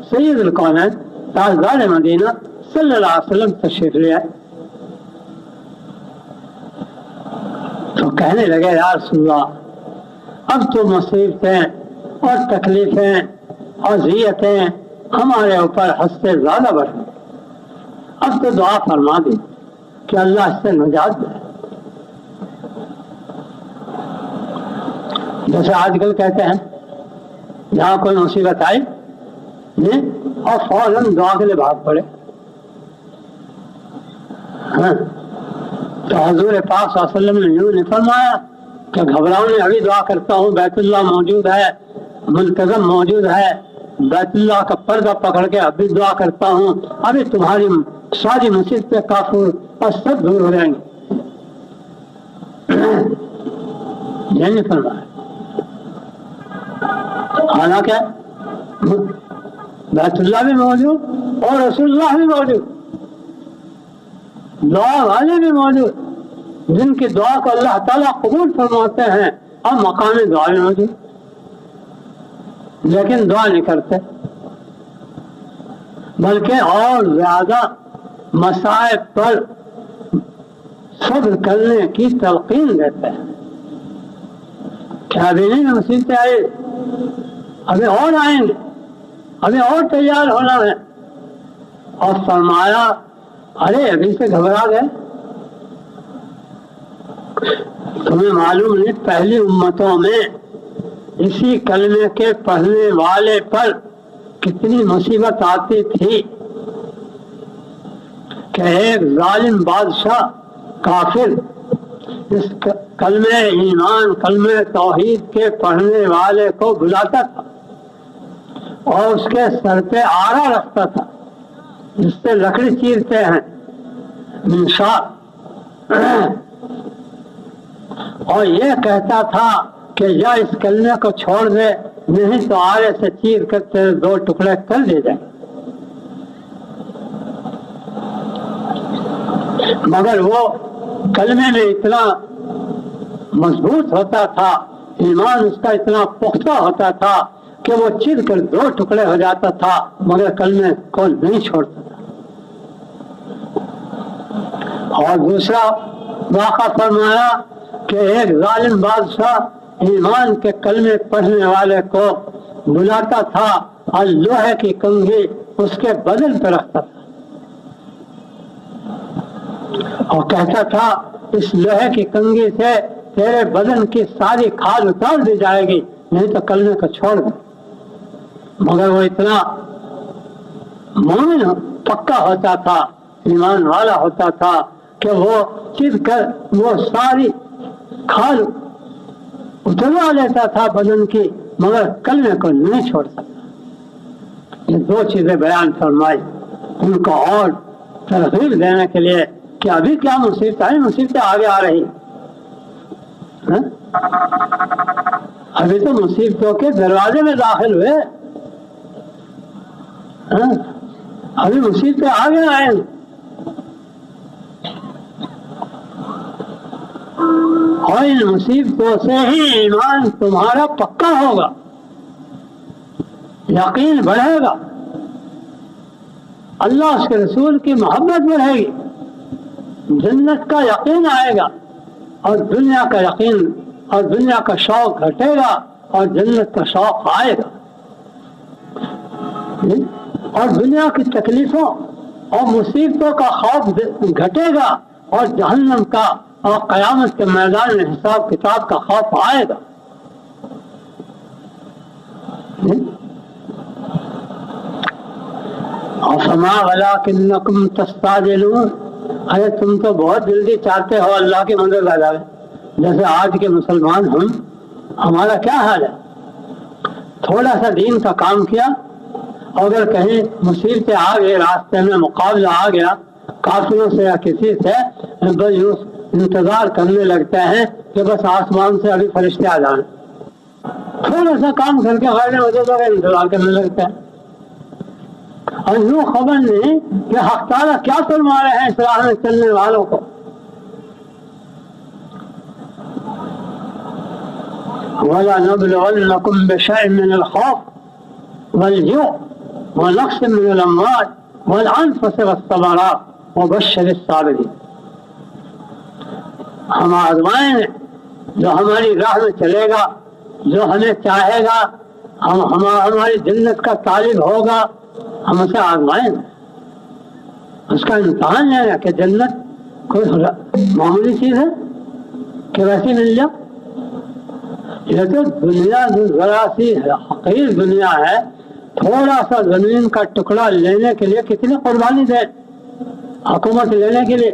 سید الکونین تاجدار مدینہ صلی اللہ علیہ وسلم تشریف لے آئے، تو کہنے لگے یا رسول اللہ اب تو مصیبتیں اور تکلیفیں اور اذیتیں ہمارے اوپر حد سے زیادہ بڑھ گئی، اب تو دعا فرما دی کہ اللہ اس سے نجات دے۔ جیسے آج کل کہتے ہیں جہاں کوئی مصیبت آئی اور فوراً دعا کے لیے بھاگ پڑے، تو حضور پاک صلی اللہ علیہ وسلم نے یوں نہیں فرمایا کہ گھبراؤ نہیں، ابھی دعا کرتا ہوں، بیت اللہ موجود ہے، منتظم موجود ہے، بیت اللہ کا پردہ پکڑ کے ابھی دعا کرتا ہوں، ابھی تمہاری ساری مصیبتیں کافر اور سب دور ہو جائیں گے، یہ نہیں فرمایا۔ حالانکہ بیت اللہ بھی موجود اور رسول اللہ بھی موجود، دعا والے بھی موجود جن کی دعا کو اللہ تعالیٰ قبول فرماتے ہیں، اور مقامی دعا بھی موجود، لیکن دعا نہیں کرتے، بلکہ اور زیادہ مصائب پر صبر کرنے کی تلقین دیتے ہیں کہ ابھی نہیں مصیبتیں آئی، ابھی اور آئیں گے، ابھی اور تیار ہونا ہے. اور فرمایا ارے ابھی سے گھبرا گئے؟ تمہیں معلوم نہیں پہلی امتوں میں اسی کلمے کے پڑھنے والے پر کتنی مصیبت آتی تھی کہ ایک ظالم بادشاہ کافر اس کلمہ ایمان کلمہ توحید کے پڑھنے والے کو بلاتا تھا اور اس کے سر پہ آرا رکھتا تھا جس سے لکڑی چیرتے ہیں منشار، اور یہ کہتا تھا کہ یا اس کلمے کو چھوڑ دے نہیں تو آرے سے چیر کر تیرے 2 ٹکڑے کر دے جائیں. مگر وہ کلمے میں اتنا مضبوط ہوتا تھا، ایمان اس کا اتنا پختہ ہوتا تھا کہ وہ چیر کر 2 ٹکڑے ہو جاتا تھا مگر کلمے کو نہیں چھوڑتا تھا. اور دوسرا واقعہ فرمایا کہ ایک ظالم بادشاہ ایمان کے کلمے پڑھنے والے کو بلاتا تھا اور لوہے کی کنگھی اس کے بدن پہ رکھتا تھا اور کہتا تھا اس لوہے کی کنگھی سے تیرے بدن کی ساری کھال اتار دی جائے گی نہیں تو کلمے کو چھوڑ دے. مگر وہ اتنا مومن پکا ہوتا تھا، ایمان والا ہوتا تھا کہ وہ چر کر وہ ساری کھال اتروا لیتا تھا بدن کی مگر کلمے کو نہیں چھوڑ سکتا. یہ 2 چیزیں بیان فرمائی ان کو اور ترغیب دینے کے لیے کہ ابھی کیا مصیبتیں آگے آ رہی، ابھی تو مصیبتوں کے دروازے میں داخل ہوئے، ابھی مصیبتیں آگے آئیں. اور ان مصیبتوں سے ہی ایمان تمہارا پکا ہوگا، یقین بڑھے گا، اللہ اس کے رسول کی محبت بڑھے گی، جنت کا یقین آئے گا اور دنیا کا یقین اور دنیا کا شوق گھٹے گا اور جنت کا شوق آئے گا. اور دنیا کی تکلیفوں اور مصیبتوں کا خوف گھٹے گا اور جہنم کا اور قیامت کے میدان میں حساب کتاب کا خوف آئے گا. فما ولکنکم تستعجلون، ارے تم تو بہت جلدی چاہتے ہو اللہ کی مدد آ جائے. جیسے آج کے مسلمان ہمارا کیا حال ہے، تھوڑا سا دین کا کام کیا اور اگر کہیں مصیبتیں آ گئی، راستے میں مقابلہ آ گیا کافروں سے یا کسی سے، بس یوں انتظار کرنے لگتے ہیں کہ بس آسمان سے ابھی فرشتے آ جائیں. تھوڑا سا کام کر کے غیر مدد کا انتظار کرنے لگتے ہیں اور یوں خبر نہیں کہ حق تعالیٰ کیا فرما رہے ہیں اس راہ میں چلنے والوں کو. وَلَنَبْلُوَنَّكُمْ بِشَيْءٍ مِّنَ الْخَوْفِ وَالْجُوعِ وَنَقْصٍ مِّنَ الْأَمْوَالِ وَالْأَنفُسِ وَالثَّمَرَاتِ وَبَشِّرِ الصَّابِرِينَ. ہم آزمائیں گے جو ہماری راہ میں چلے گا، جو ہمیں چاہے گا، ہماری جنت کا طالب ہوگا، ہم اسے آزمائیں گے، اس کا امتحان ہے کہ جنت کوئی معمولی چیز ہے کہ ویسی مل جائے. یہ تو دنیا ذرا سی حقیر دنیا ہے، تھوڑا سا زمین کا ٹکڑا لینے کے لیے کتنی قربانی دے حکومت لینے کے لیے،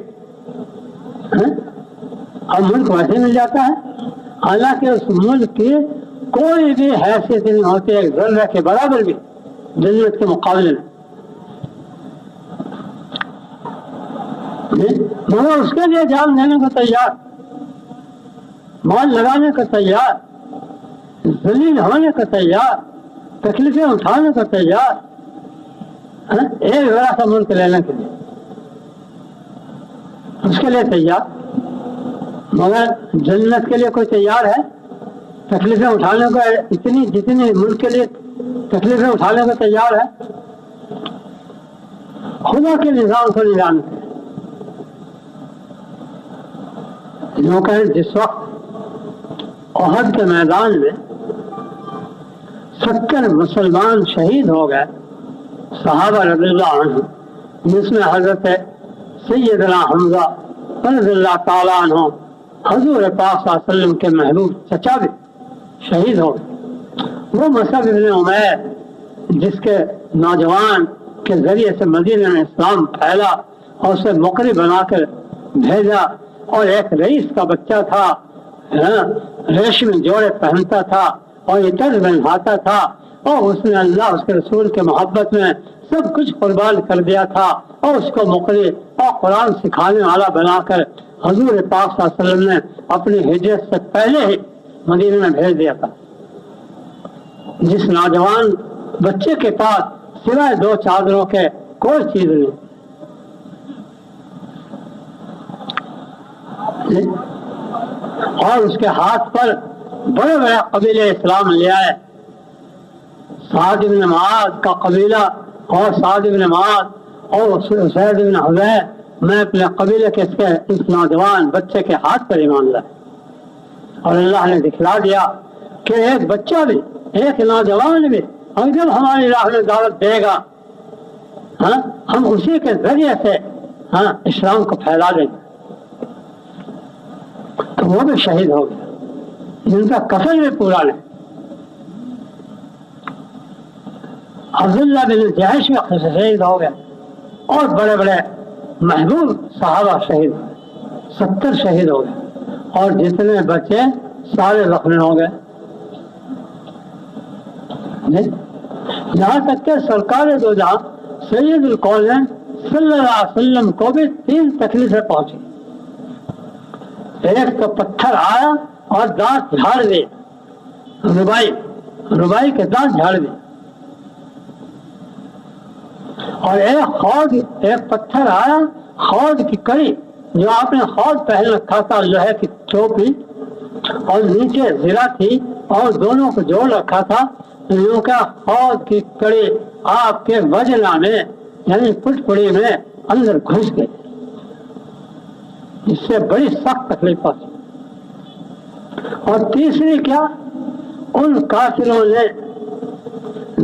اور ملک ویسے مل جاتا ہے. حالانکہ اس ملک کی کوئی بھی حیثیت نہیں ہوتی ایک ذرہ کے برابر بھی جنت کے مقابلے میں، مگر اس کے لیے جان دینے کو تیار، مال لگانے کو تیار، ذلیل ہونے کو تیار، تکلیفیں اٹھانے کو تیار، ایک ذرا سا ملک لینے کے لیے اس کے لیے تیار. مگر جنت کے لیے کوئی تیار ہے تکلیفیں اٹھانے کو؟ جتنی ملک کے لیے تکلیفیں اٹھانے کو تیار ہے. خدا کے نظام کو نہیں جانتے. جو کہ جس وقت احد کے میدان میں 70 مسلمان شہید ہو گئے صحابہ رضی اللہ عنہ، جس میں حضرت سیدنا حمزہ رضی اللہ تعالیٰ عنہ حضور پاک صلی اللہ علیہ وسلم کے محبوب چچا بھی شہید ہو گئے. وہ مصعب ابن عمیر جس کے نوجوان کے ذریعے سے مدینہ میں اسلام پھیلا اور اسے مقری بنا کر بھیجا، اور ایک رئیس کا بچہ تھا، ریشمی جوڑے پہنتا تھا اور عطر بنواتا تھا، اور اس نے اللہ اس کے رسول کے محبت میں سب کچھ قربان کر دیا تھا، اور اس کو مقری اور قرآن سکھانے والا بنا کر حضور پاک صلی اللہ علیہ وسلم نے اپنی ہجرت سے پہلے ہی مدینہ میں بھیج دیا تھا. جس نوجوان بچے کے پاس سوائے 2 چادروں کے کوئی چیز نہیں، اور اس کے ہاتھ پر بڑے بڑے قبیلے اسلام لے آئے. سعد بن معاذ کا قبیلہ اور سعد بن معاذ اور سعید بن حضیر، میں اپنے قبیلے کے اس نوجوان بچے کے ہاتھ پر ایمان لائے. اور اللہ نے دکھلا دیا کہ ایک بچہ بھی، ایک نوجوان بھی اور جب ہماری راہ میں دعوت دے گا، ہم اسی کے ذریعے سے اسلام کو پھیلا دیں گے. تو وہ بھی شہید ہو گیا، جن کا کفن بھی پورا نہیں. عبداللہ بن جہش بھی شہید ہو گیا، اور بڑے بڑے محبوب صحابہ شہید ہو گئے، 70 شہید ہو گئے، اور جتنے بچے سارے زخمی ہو گئے. یہاں تک کہ سرکار دو جہاں سید الکونین صلی اللہ علیہ وسلم کو بھی 3 تکلیفیں پہنچی. ایک تو پتھر آیا اور دانت جھاڑ دیے، ربائی کے دانت جھاڑ دیے. اور ایک پتھر آیا، خود کی کڑی، جو آپ نے خود پہن رکھا تھا لوہے کی ٹوپی، اور نیچے زرہ تھی اور دونوں کو جوڑ رکھا تھا، یوں کہ خود کی کڑی آپ کے وجنا میں یعنی پٹ پڑی میں اندر گھس گئی، اس سے بڑی سخت تکلیف پہنچی. اور تیسری کیا، ان کافروں نے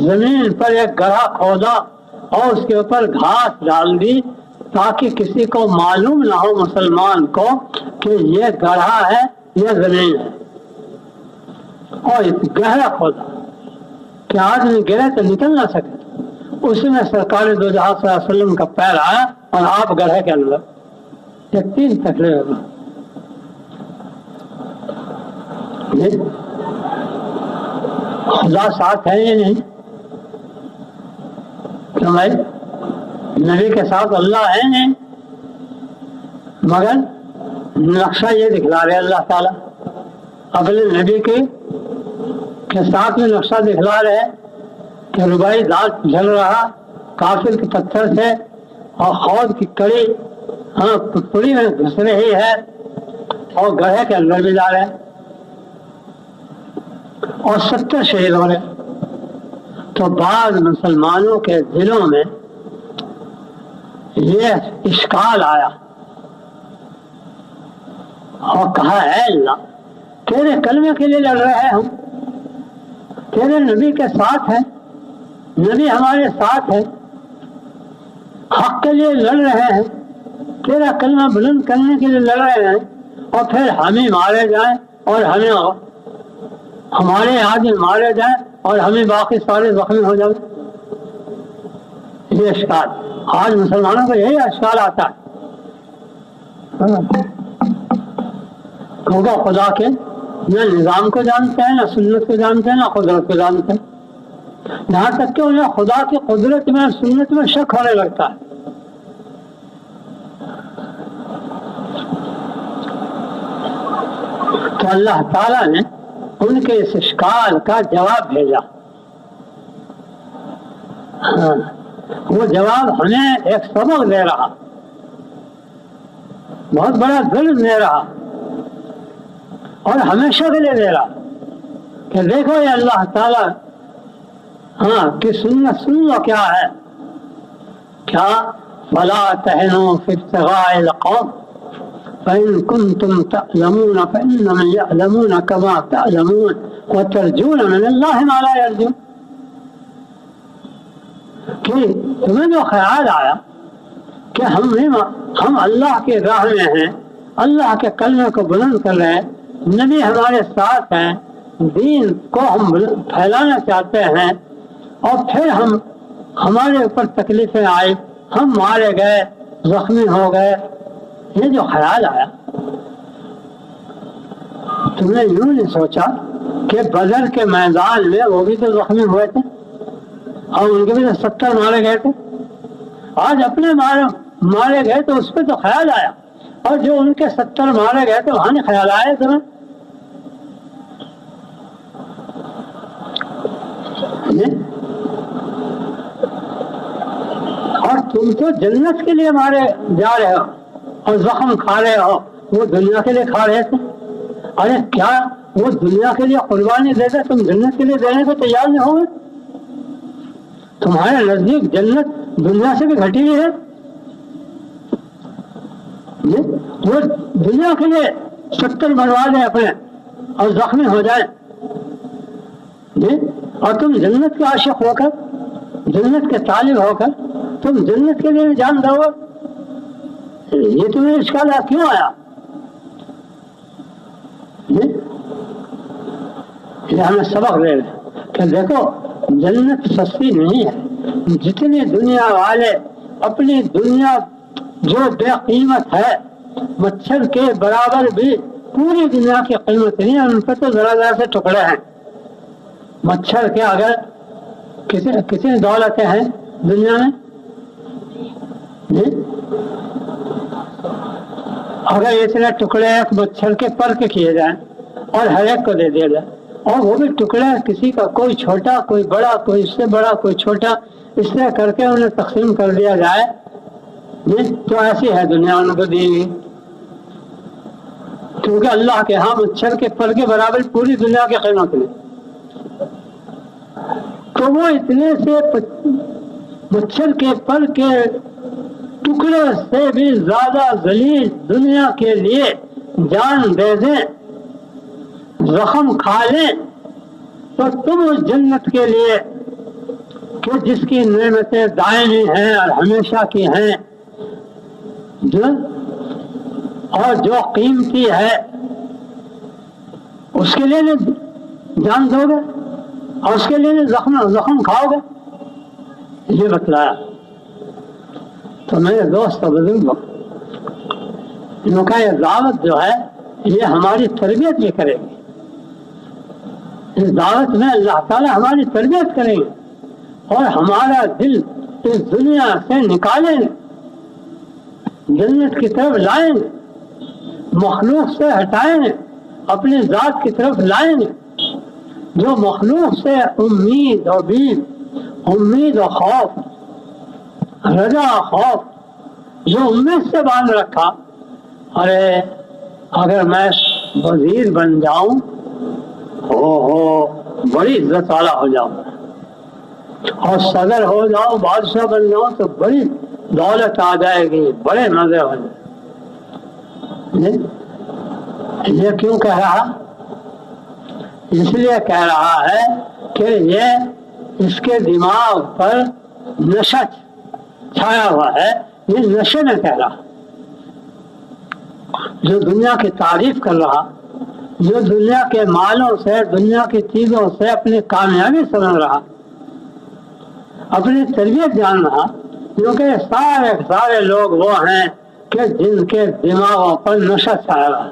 زمین پر ایک گڑھا کھودا اور اس کے اوپر گھاس ڈال دی تاکہ کسی کو معلوم نہ ہو مسلمان کو کہ یہ گڑھا ہے، یہ زمین ہے. اور گہرا کھودا کہ آدمی گرے تو نکل نہ سکے. اسی میں سرکار دو جہاں صلی اللہ علیہ وسلم کا پیر آیا اور آپ گڑھے کے اندر. یہ 3 تکلیف ہوگی. خدا ساتھ ہے یا نہیں؟ کیوں بھائی؟ نبی کے ساتھ اللہ ہے نہیں، مگر نقشہ یہ دکھلا رہے اللہ تعالیٰ اپنے نبی کے ساتھ میں نقشہ دکھلا رہے کہ ربائی دانت جل رہا کافر کے پتھر سے، اور خود کی کڑی پڑی میں گھس رہی ہے، اور گڑھے کے اندر بھی جا رہے ہیں، اور 70 شہید ہو رہے. تو بعض مسلمانوں کے دلوں میں یہ اشکال آیا اور کہا، اے اللہ، تیرے کلمے کے لیے لڑ رہے ہیں ہم، تیرے نبی کے ساتھ ہیں، نبی ہمارے ساتھ ہے، حق کے لیے لڑ رہے ہیں، تیرا کلمہ بلند کرنے کے لیے لڑ رہے ہیں، اور پھر ہمیں مارے جائیں اور ہمارے آدمی مارے جائیں اور ہمیں باقی سارے زخمی ہو جائیں. یہ اشکال آج مسلمانوں کو یہی اشکال آتا ہے، کیونکہ خدا کے نہ نظام کو جانتے ہیں، نہ سنت کو جانتے ہیں، نہ قدرت کو جانتے ہیں. یہاں تک کہ انہیں خدا کی قدرت میں سنت میں شک ہونے لگتا ہے. تو اللہ تعالیٰ نے ان کے اس اشکال کا جواب بھیجا. وہ جواب ہمیں ایک سبق دے رہا، بہت بڑا درد دے رہا، اور ہمیشہ کے لیے دے رہا کہ دیکھو یہ اللہ تعالیٰ کہ سن لو کیا ہے، کیا ولا تهنوا في ابتغاء القوم فإن كنتم تعلمون فإنهم يعلمون كما تعلمون وترجون من الله ما لا يرجون. کہ تمہیں جو خیال آیا کہ ہم اللہ کے راہ میں ہیں، اللہ کے کلمے کو بلند کر رہے ہیں، نبی ہمارے ساتھ ہیں، دین کو ہم پھیلانا چاہتے ہیں، اور پھر ہمارے اوپر تکلیفیں آئی، ہم مارے گئے، زخمی ہو گئے، یہ جو خیال آیا تم نے یوں نہیں سوچا کہ بدر کے میدان میں وہ بھی تو زخمی ہوئے تھے اور ان کے بھی تو 70 مارے گئے تھے، آج اپنے مارے گئے تو اس پہ تو خیال آیا، اور جو ان کے 70 مارے گئے تھے وہاں نہیں خیال آیا تمہیں؟ اور تم تو جنت کے لیے مارے جا رہے ہو اور زخم کھا رہے ہو، وہ دنیا کے لیے کھا رہے تھے۔ ارے کیا وہ دنیا کے لیے قربانی دیتے، تم جنت کے لیے دینے کو تیار نہیں ہو گے؟ تمہارے نزدیک جنت دنیا سے بھی گھٹی ہوئی ہے؟ وہ دنیا کے لیے 70 مروا دیں اپنے اور زخمی ہو جائیں، اور تم جنت کے عاشق ہو کر، جنت کے طالب ہو کر تم جنت کے لیے جان دو گے؟ یہ تمہیں اشکال کیوں آیا؟ یہ ہمیں سبق دے رہے کہ دیکھو جنت سستی نہیں ہے۔ جتنے دنیا والے اپنی دنیا جو بے قیمت ہے، مچھر کے برابر بھی پوری دنیا کی قیمت نہیں ہے، ان پہ تو ذرا ذرا سے ٹکڑے ہیں۔ مچھر کے اگر کتنی دولتیں ہیں دنیا میں، اگر اتنے ٹکڑے ایک مچھر کے پر کے کیے جائیں اور ہر ایک کو دے دیا جائے، اور وہ بھی ٹکڑے کسی کا کوئی چھوٹا کوئی بڑا، کوئی اس سے بڑا کوئی چھوٹا، اس طرح کر کے انہیں تقسیم کر دیا جائے، تو ایسی ہے دنیا ان کو دی گئی، کیونکہ اللہ کے ہاں مچھر کے پر کے برابر پوری دنیا کی قیمت نہیں۔ تو وہ اتنے سے مچھر کے پر کے ٹکڑے سے بھی زیادہ ذلیل دنیا کے لیے جان دے دیں، زخم کھا لیں، تو تم اس جنت کے لیے کہ جس کی نعمتیں دائمی ہیں اور ہمیشہ کی ہیں، اور جو قیمتی ہے، اس کے لیے جان دو گے اور اس کے لیے زخم کھاؤ گے، یہ بتلایا۔ تو میرے دوست اور بزرگوں، انہوں کا یہ دعوت جو ہے یہ ہماری تربیت بھی کرے گی، اس دعوت میں اللہ تعالیٰ ہماری تربیت کریں گے اور ہمارا دل اس دنیا سے نکالیں گے، جنت کی طرف لائیں گے، مخلوق سے ہٹائیں گے، اپنی ذات کی طرف لائیں گے۔ جو مخلوق سے امید اور بید، امید و خوف، رجا خوف، جو امید سے باندھ رکھا، ارے اگر میں وزیر بن جاؤں بڑی عزت والا ہو جاؤں، اور صدر ہو جاؤں، بادشاہ بن جاؤں تو بڑی دولت آ جائے گی، بڑے مزے ہو جائیں۔ یہ کیوں کہہ رہا؟ اس لیے کہہ رہا ہے کہ یہ اس کے دماغ پر نشہ چھایا ہوا ہے، یہ نشے میں کہہ رہا، جو دنیا کی تعریف کر رہا، جو دنیا کے مالوں سے، دنیا کی چیزوں سے اپنی کامیابی سمجھ رہا، اپنی تربیت جان رہا، کیونکہ سارے لوگ وہ ہیں کہ جن کے دماغوں پر نشہ چھایا رہا،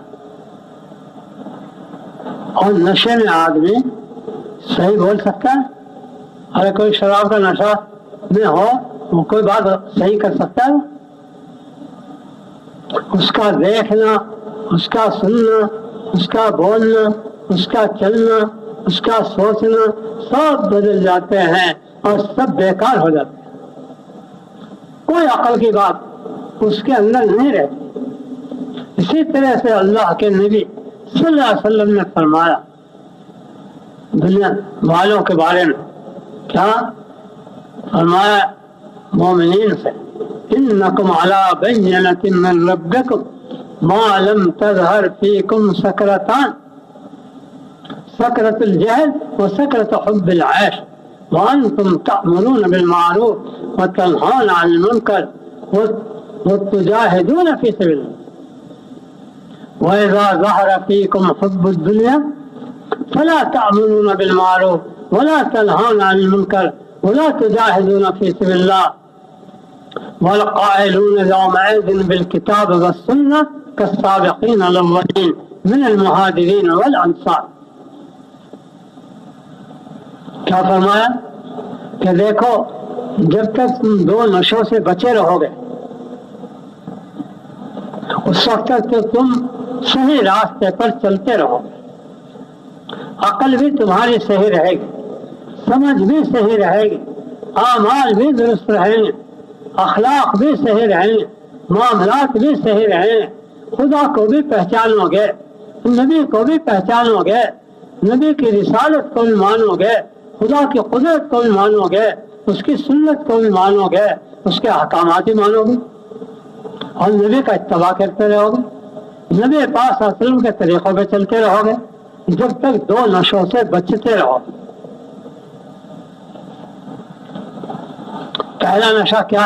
اور نشے میں آدمی صحیح بول سکتا ہے؟ اگر کوئی شراب کا نشہ میں ہو وہ کوئی بات صحیح کر سکتا ہے؟ اس کا دیکھنا، اس کا سننا، اس کا بولنا، اس کا چلنا، اس کا سوچنا سب بدل جاتے ہیں اور سب بیکار ہو جاتے ہیں، کوئی عقل کی بات اس کے اندر نہیں رہتی۔ اسی طرح سے اللہ کے نبی صلی اللہ علیہ وسلم نے فرمایا دنیا والوں کے بارے میں، کیا فرمایا؟ مومنین سے انکم علی بینۃ من ربکم ما لم تظہر فیکم سکرتان سکرۃ الجہل وسکرۃ حب العیش وانتم تأمرون بالمعروف وتنہون عن المنکر وتجاہدون فی سبیل اللہ وإذا ظهر فيكم حب الدنيا فلا تأمرون بالمعروف ولا تنهون عن المنكر ولا تجاهدون في سبيل الله والقائلون يومئذ بالكتاب والسنة كالسابقين الأولين من المهاجرين والأنصار. کیا فرمایا کہ دیکھو جب تک تم دو نشوں سے بچے رہو گے اس وقت تک تو تم صحیح راستے پر چلتے رہو گے، عقل بھی تمہاری صحیح رہے گی، سمجھ بھی صحیح رہے گی، اعمال بھی درست رہیں گے، اخلاق بھی صحیح رہیں گے، معاملات بھی صحیح رہیں گے، خدا کو بھی پہچانو گے، نبی کو بھی پہچانو گے، نبی کی رسالت کو بھی مانو گے، خدا کی قدرت کو بھی مانو گے، اس کی سنت کو بھی مانو گے، اس کے احکامات بھی مانو گے اور نبی کا اتباع کرتے رہو گے، نبی پاک صلی اللہ علیہ وسلم کے طریقوں پہ چلتے رہو گے جب تک دو نشوں سے بچتے رہو گے. پہلا نشہ کیا